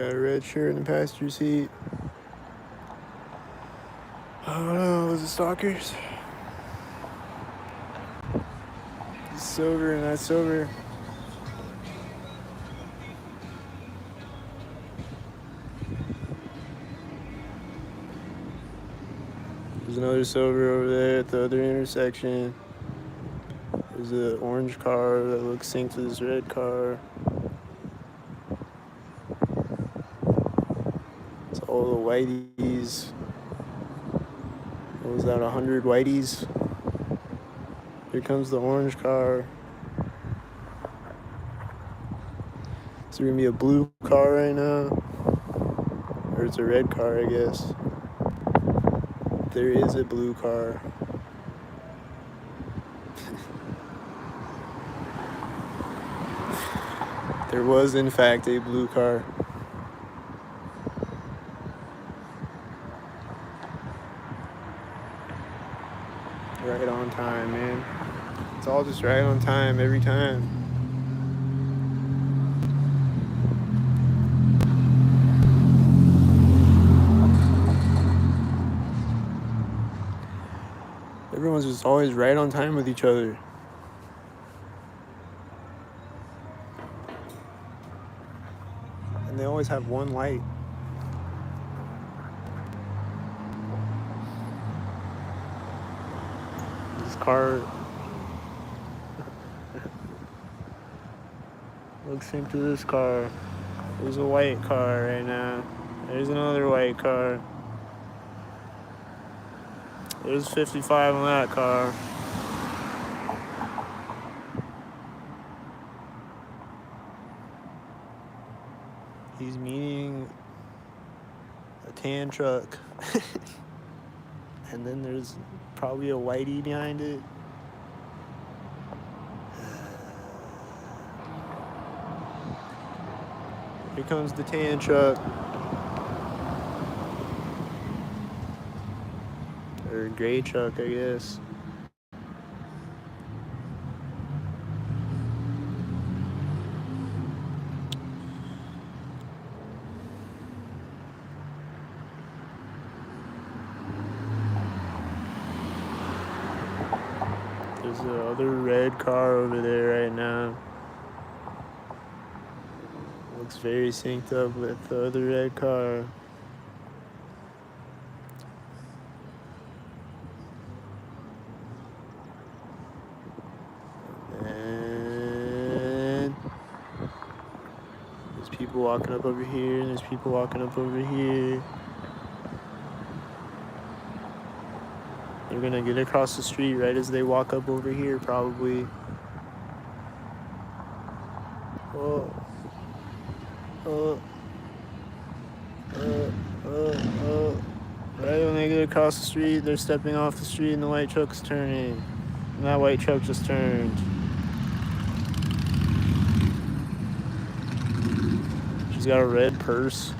S1: Got a red shirt in the passenger seat. I don't know, was it stalkers? He's sober and not sober. There's another sober over there at the other intersection. There's an orange car that looks synced to this red car. It's all the whiteys. What was that, 100 whiteys? Here comes the orange car. Is there gonna be a blue car right now? Or it's a red car, I guess. There is a blue car. There was, in fact, a blue car. Right on time, man. It's all just right on time every time. Everyone's just always right on time with each other. And they always have one light. This car looks into this car. There's a white car right now. There's another white car. There's 55 on that car. He's meeting a tan truck. And then there's probably a whitey behind it. Here comes the tan truck. Or gray truck, I guess. There's the other red car over there right now. Looks very synced up with the other red car. And there's people walking up over here, and there's people walking up over here. They're gonna get across the street right as they walk up over here, probably. Oh. Right when they get across the street, they're stepping off the street and the white truck's turning. And that white truck just turned. She's got a red purse.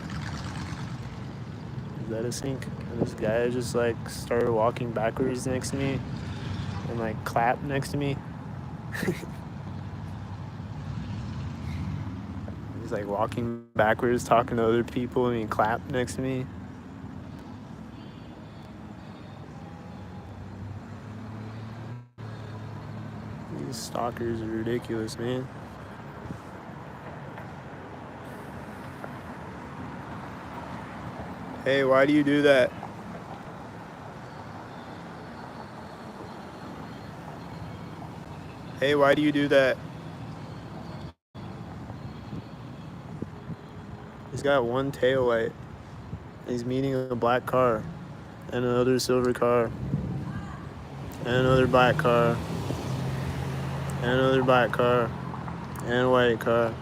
S1: Is that a sync? And this guy just like started walking backwards next to me and like clapped next to me. He's like walking backwards, talking to other people, and he clapped next to me. These stalkers are ridiculous, man. Hey, why do you do that? Hey, why do you do that? He's got one tail light. He's meeting a black car, and another silver car, and another black car, and another black car, and a white car.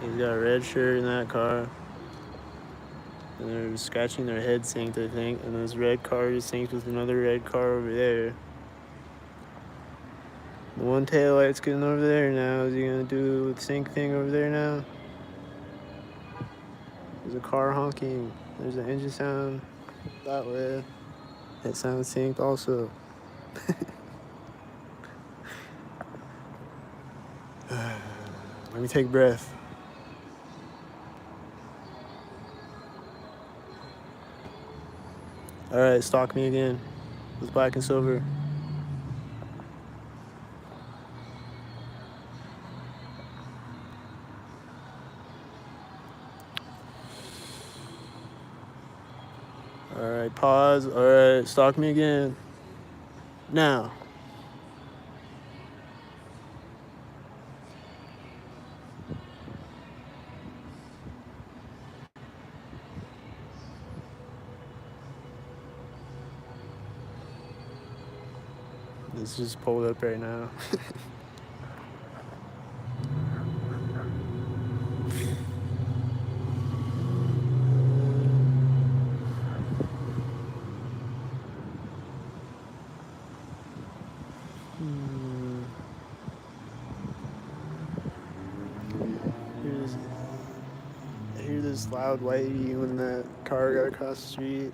S1: He's got a red shirt in that car. And they're scratching their head synced, I think. And this red car is synced with another red car over there. The one tail light's getting over there now. Is he gonna do the sync thing over there now? There's a car honking. There's an engine sound that way. It sounds synced also. Let me take a breath. All right, stalk me again with black and silver. All right, pause. All right, stalk me again. Now. It's just pulled up right now. Here's, I hear this loud whitey when that car got across the street.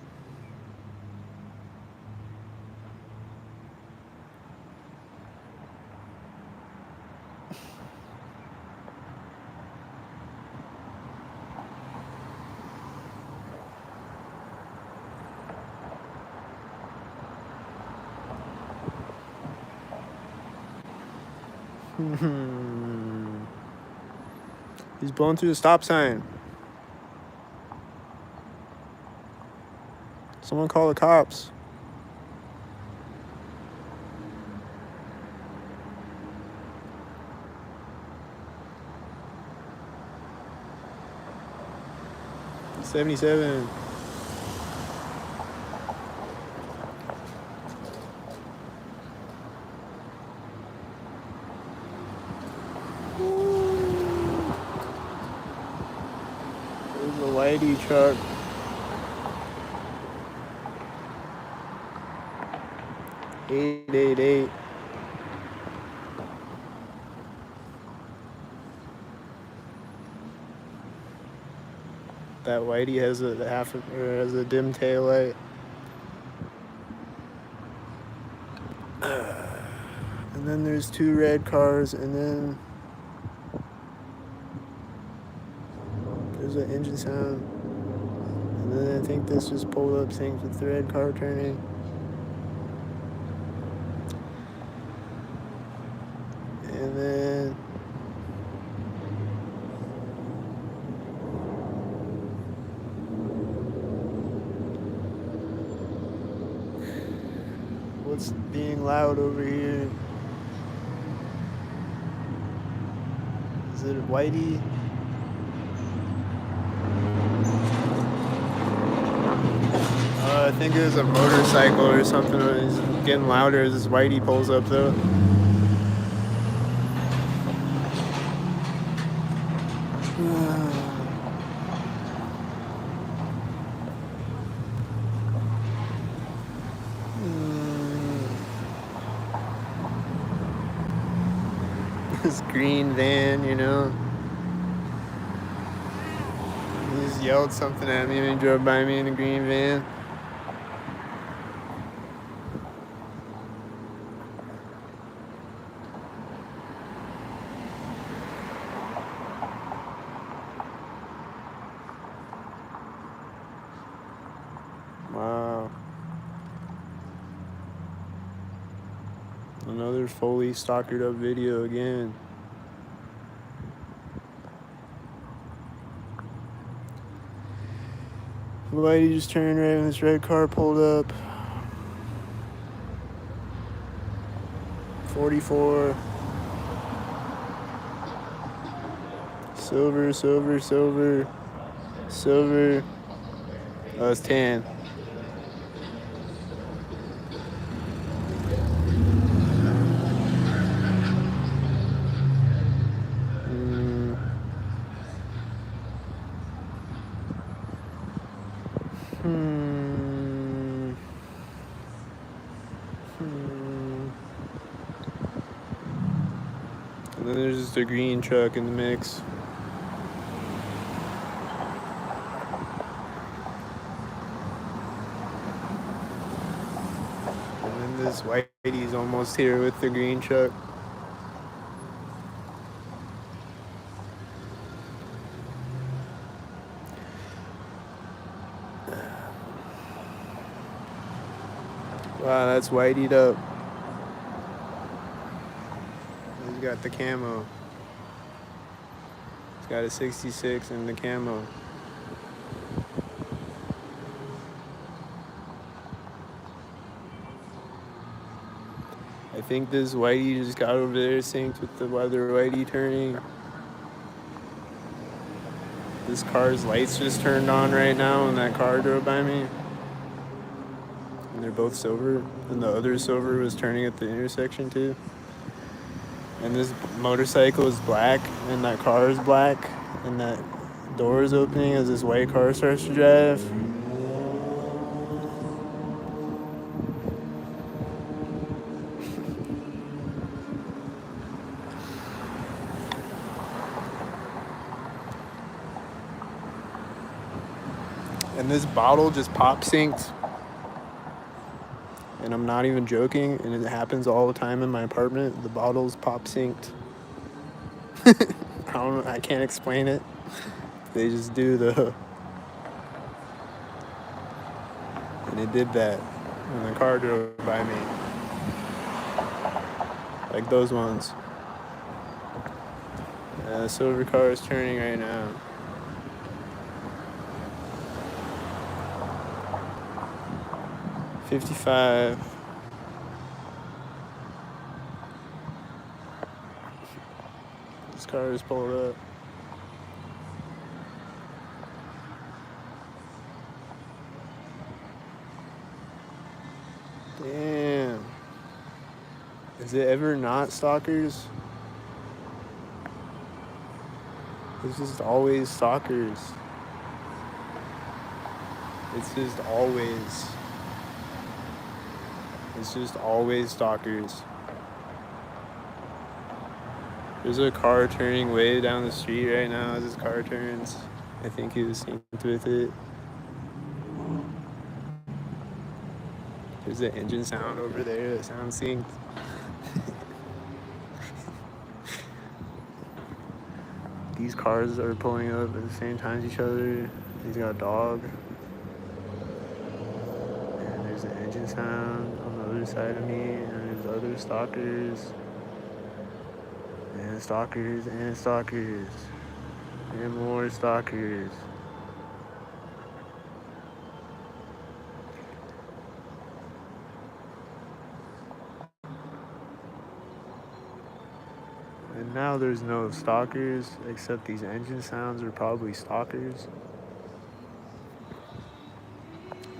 S1: He's blowing through the stop sign. Someone call the cops. $77. There's a whitey truck. 888. That whitey has a dim tail light. And then there's 2 red cars, and then there's an engine sound. And then I think this just pulled up things with the red car turning. And then what's being loud over here? Is it a whitey? I think it was a motorcycle or something. It's getting louder as this whitey pulls up though. This green van, you know. He just yelled something at me when he drove by me in a green van. Wow. Another fully stalkered up video again. The lady just turned right when this red car pulled up. 44. Silver, silver, silver, silver. Oh, it's tan. And then there's just a green truck in the mix. And then this whitey's almost here with the green truck. Wow, that's whiteyed up. He's got the camo. He's got a 66 in the camo. I think this whitey just got over there synced with the other whitey turning. This car's lights just turned on right now and that car drove by me. And they're both silver. And the other silver was turning at the intersection too. And this motorcycle is black and that car is black. And that door is opening as this white car starts to drive. And this bottle just pop synced. And I'm not even joking, and it happens all the time in my apartment. The bottles pop synced. I can't explain it. They just do the. And it did that when the car drove by me. Like those ones. The silver car is turning right now. $55. This car is pulled up. Damn. Is it ever not stalkers? It's just always stalkers. It's just always. It's just always stalkers. There's a car turning way down the street right now as this car turns. I think he was synced with it. There's an engine sound over there that sounds synced. These cars are pulling up at the same time as each other. He's got a dog. And there's an engine sound on the other side of me. And there's other stalkers. And stalkers and stalkers. And more stalkers. And now there's no stalkers, except these engine sounds are probably stalkers.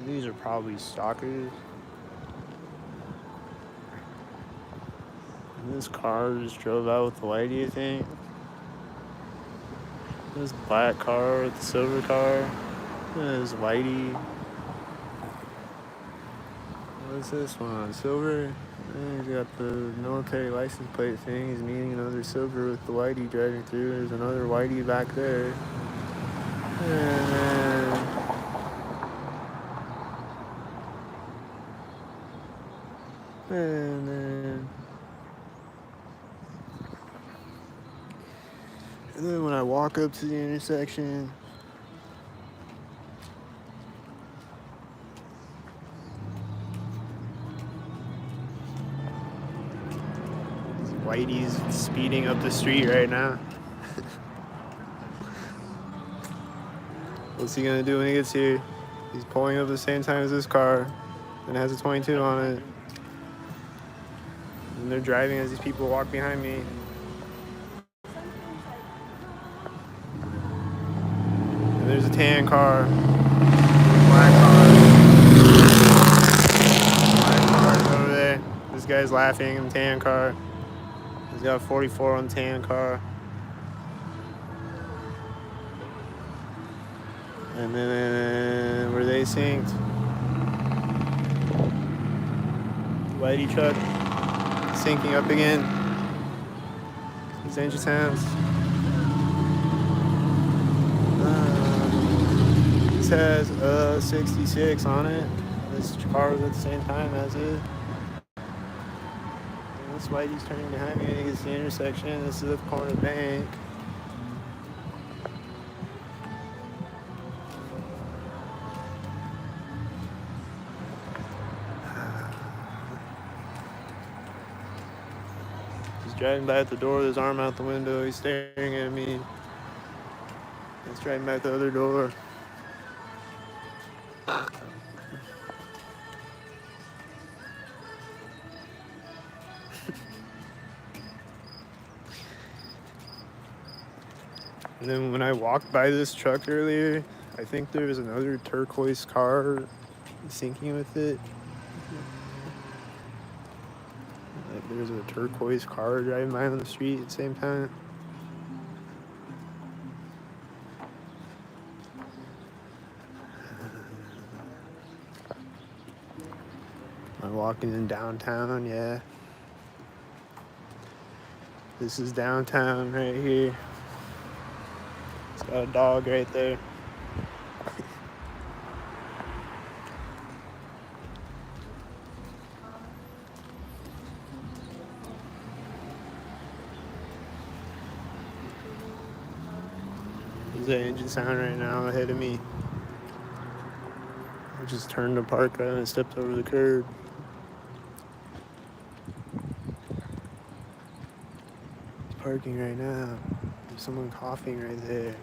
S1: These are probably stalkers. And this car just drove out with the whitey, I think. This black car with the silver car. This whitey. What's this one? Silver? And he's got the military license plate thing. He's meeting another silver with the whitey driving through. There's another whitey back there. And then when I walk up to the intersection, whitey's speeding up the street right now. What's he gonna do when he gets here? He's pulling up the same time as this car and it has a 22 on it. And they're driving as these people walk behind me. And there's a tan car, black car over there. This guy's laughing in the tan car. He's got 44 on the tan car. And then were they synced? Whitey truck syncing up again. These engine sounds. This has a 66 on it. This car was at the same time as it. And this whitey's turning behind me. I think it's the intersection. This is the corner bank. driving by at the door with his arm out the window. He's staring at me. He's driving by the other door. And then when I walked by this truck earlier, I think there was another turquoise car sinking with it. Like there was a turquoise car driving by on the street at the same time. I'm walking in downtown, yeah. This is downtown right here. It's got a dog right there. There's an engine sound right now ahead of me. I just turned to park and I stepped over the curb. He's parking right now. There's someone coughing right there.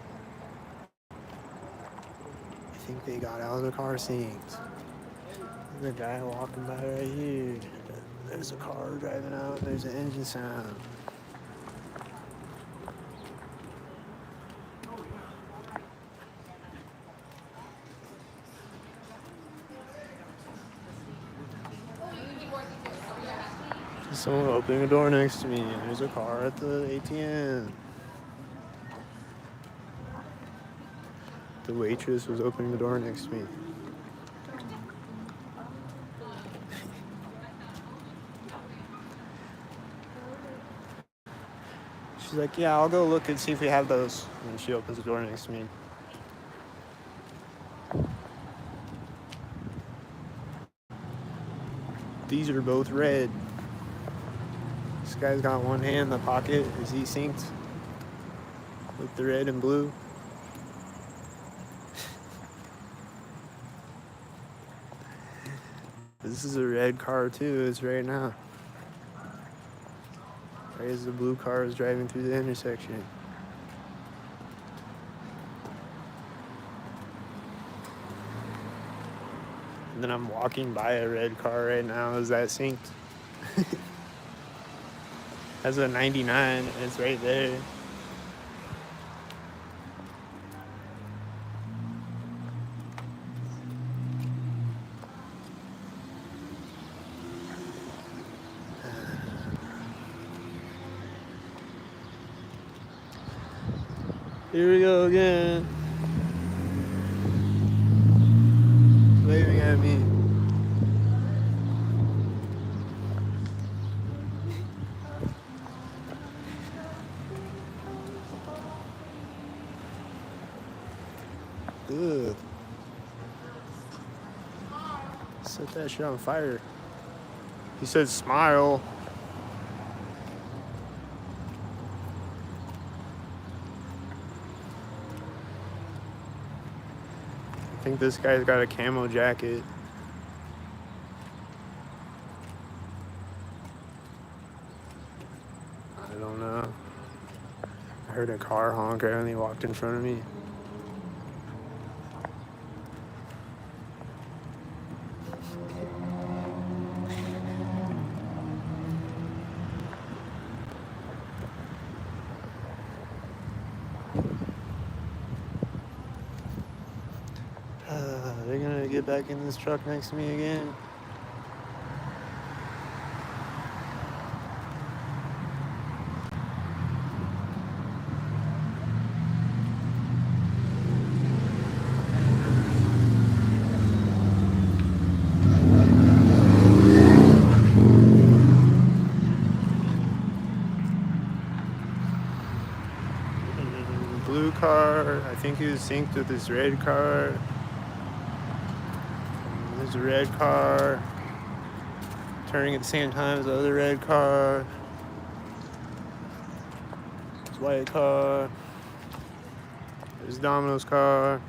S1: I think they got out of the car seats. There's a guy walking by right here. There's a car driving out. There's an engine sound. There's someone opening a door next to me. There's a car at the ATM. The waitress was opening the door next to me. She's like, yeah, I'll go look and see if we have those. And she opens the door next to me. These are both red. This guy's got one hand in the pocket. Is he synced with the red and blue? This is a red car too. It's right now. Right as the blue car is driving through the intersection. And then I'm walking by a red car right now. Is that synced? That's a 99. It's right there. Here we go again. Waving at me. Ugh. Set that shit on fire. He said smile. I think this guy's got a camo jacket. I don't know. I heard a car honk right when he walked in front of me. They're gonna get back in this truck next to me again. Blue car, I think he was synced with this red car. There's a red car turning at the same time as the other red car. There's white car. There's Domino's car.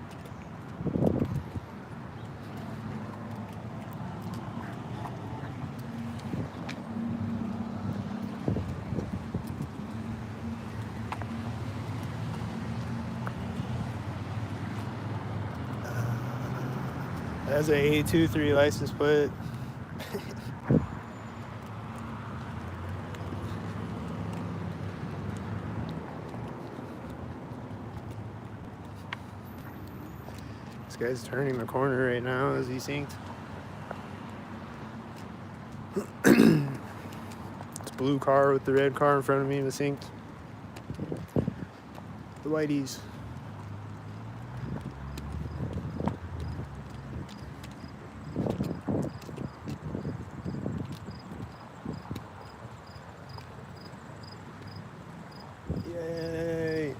S1: Has a 823 license plate. This guy's turning the corner right now as he synced. It's blue car with the red car in front of me was synced. The whiteys. Yay.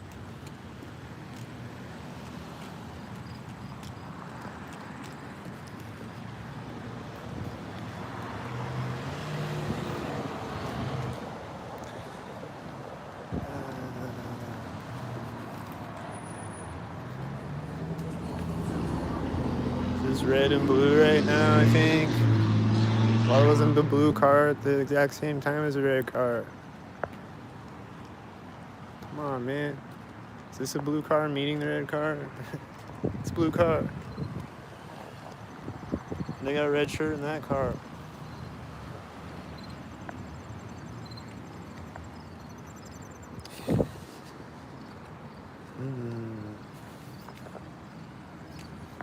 S1: This is red and blue right now, I think. Why wasn't the blue car at the exact same time as the red car? Come on, man. Is this a blue car meeting the red car? It's a blue car. They got a red shirt in that car.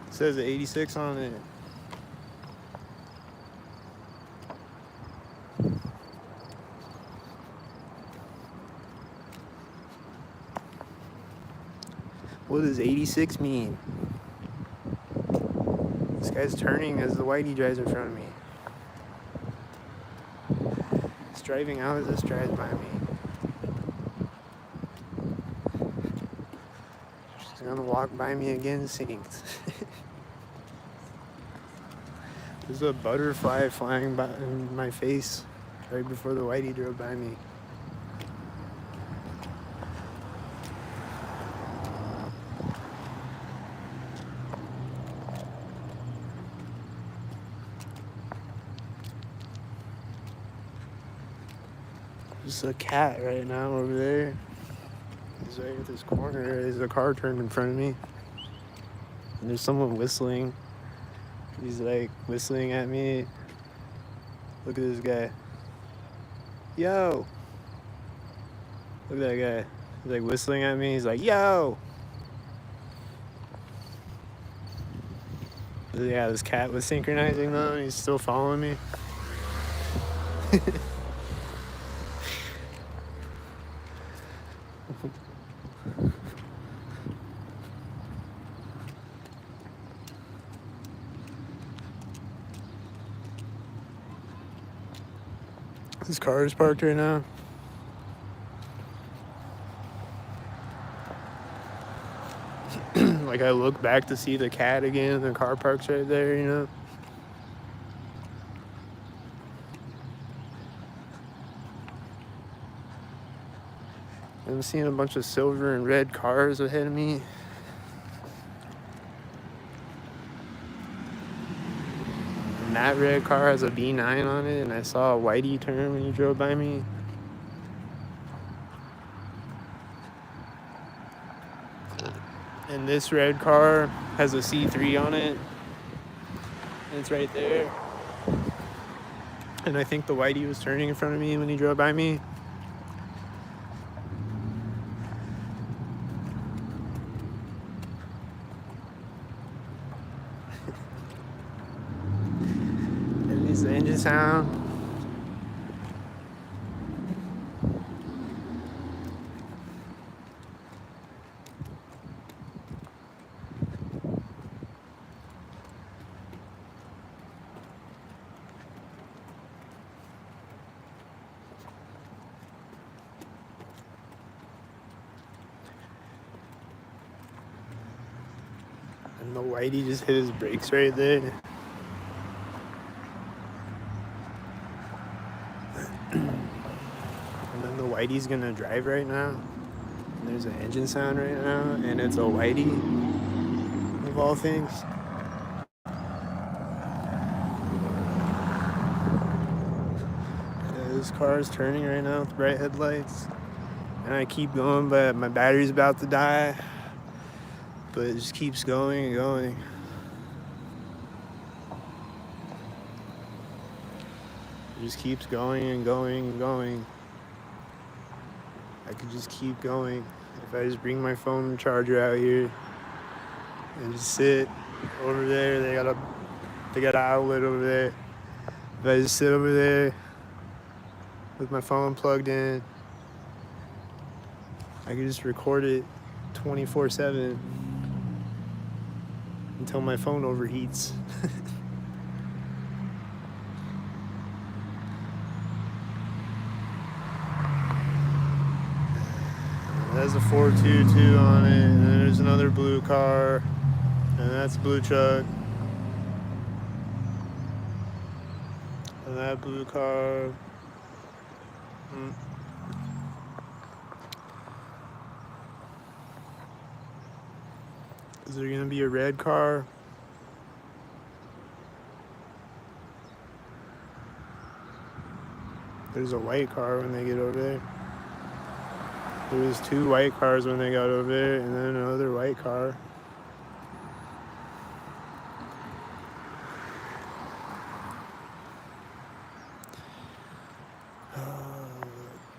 S1: It says 86 on it. What does 86 mean? This guy's turning as the whitey drives in front of me. He's driving out as this drives by me. She's gonna walk by me again, synced. There's a butterfly flying by in my face right before the whitey drove by me. There's a cat right now over there. He's right at this corner. There's a car turned in front of me. And there's someone whistling. He's like whistling at me. Look at this guy. Yo! Look at that guy. He's like whistling at me. He's like, yo! Yeah, this cat was synchronizing though, and he's still following me. This car is parked right now. Like I look back to see the cat again, and the car parks right there, you know. I'm seeing a bunch of silver and red cars ahead of me. And that red car has a B9 on it, and I saw a whitey turn when he drove by me. And this red car has a C3 on it. And it's right there. And I think the whitey was turning in front of me when he drove by me. And there's the engine sound. And the whitey just hit his brakes right there. And then the whitey's gonna drive right now. And there's an engine sound right now, and it's a whitey, of all things. Yeah, this car is turning right now with bright headlights. And I keep going, but my battery's about to die. But it just keeps going and going. It just keeps going and going and going. I could just keep going. If I just bring my phone charger out here and just sit over there, they got an outlet over there. If I just sit over there with my phone plugged in, I can just record it 24/7 until my phone overheats. It has a 422 on it, and then there's another blue car, and that's a blue truck, and that blue car. Is there gonna be a red car? There's a white car when they get over there. There was 2 white cars when they got over there, and then another white car.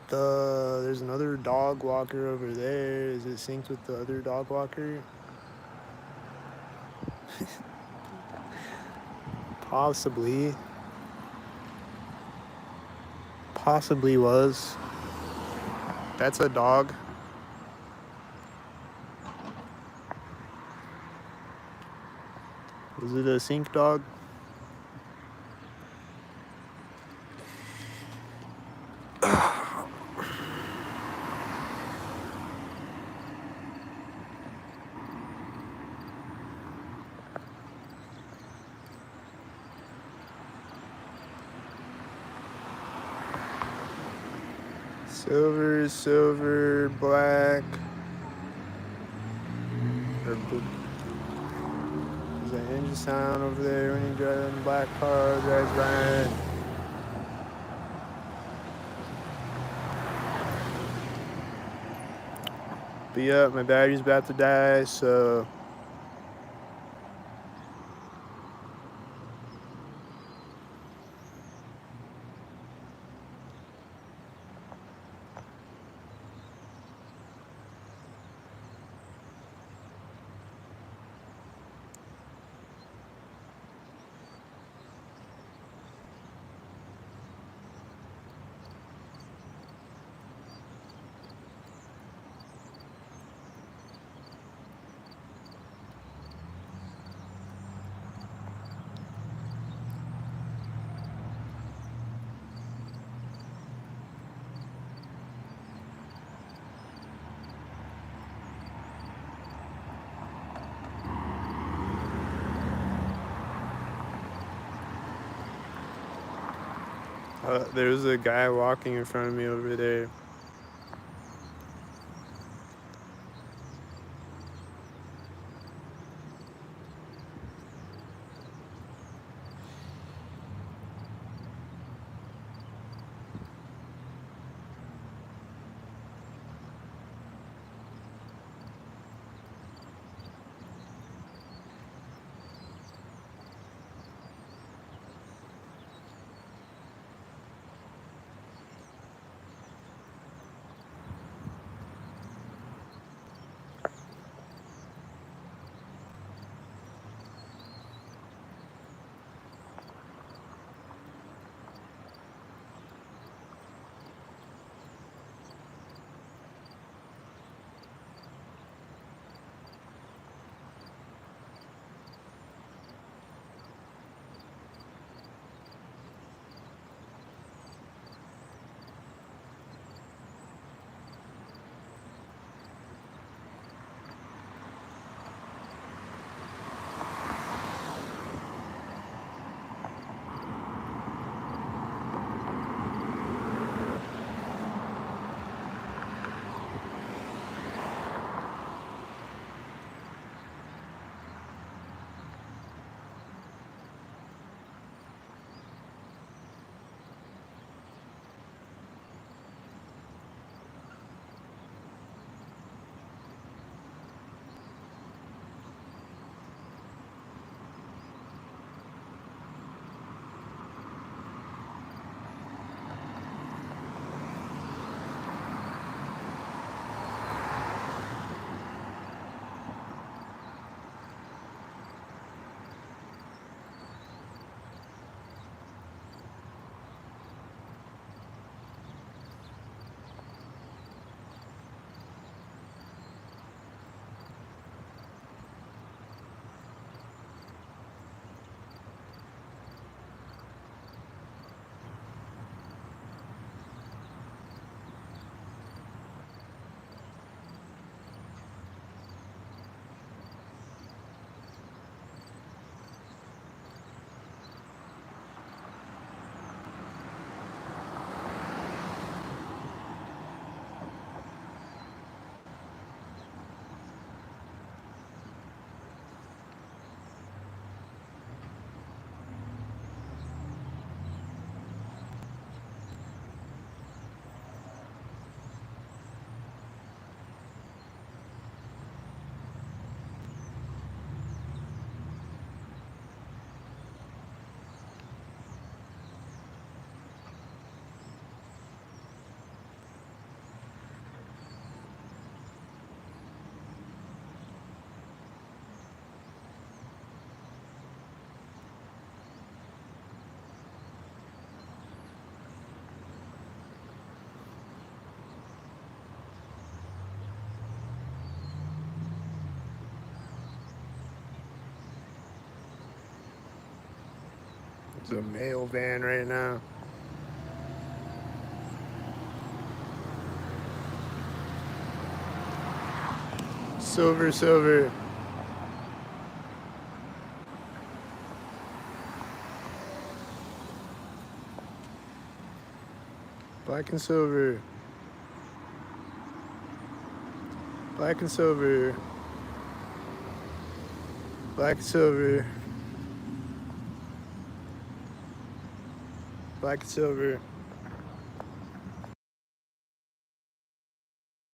S1: There's another dog walker over there. Is it synced with the other dog walker? Possibly. Possibly was. That's a dog. Was it a sync dog? Silver, silver, black. There's an engine sound over there when you drive in the black car, drives by. But yeah, my battery's about to die, so there's a guy walking in front of me over there. It's a mail van right now. Silver, silver. Black and silver. Black and silver. Black and silver. Black and silver.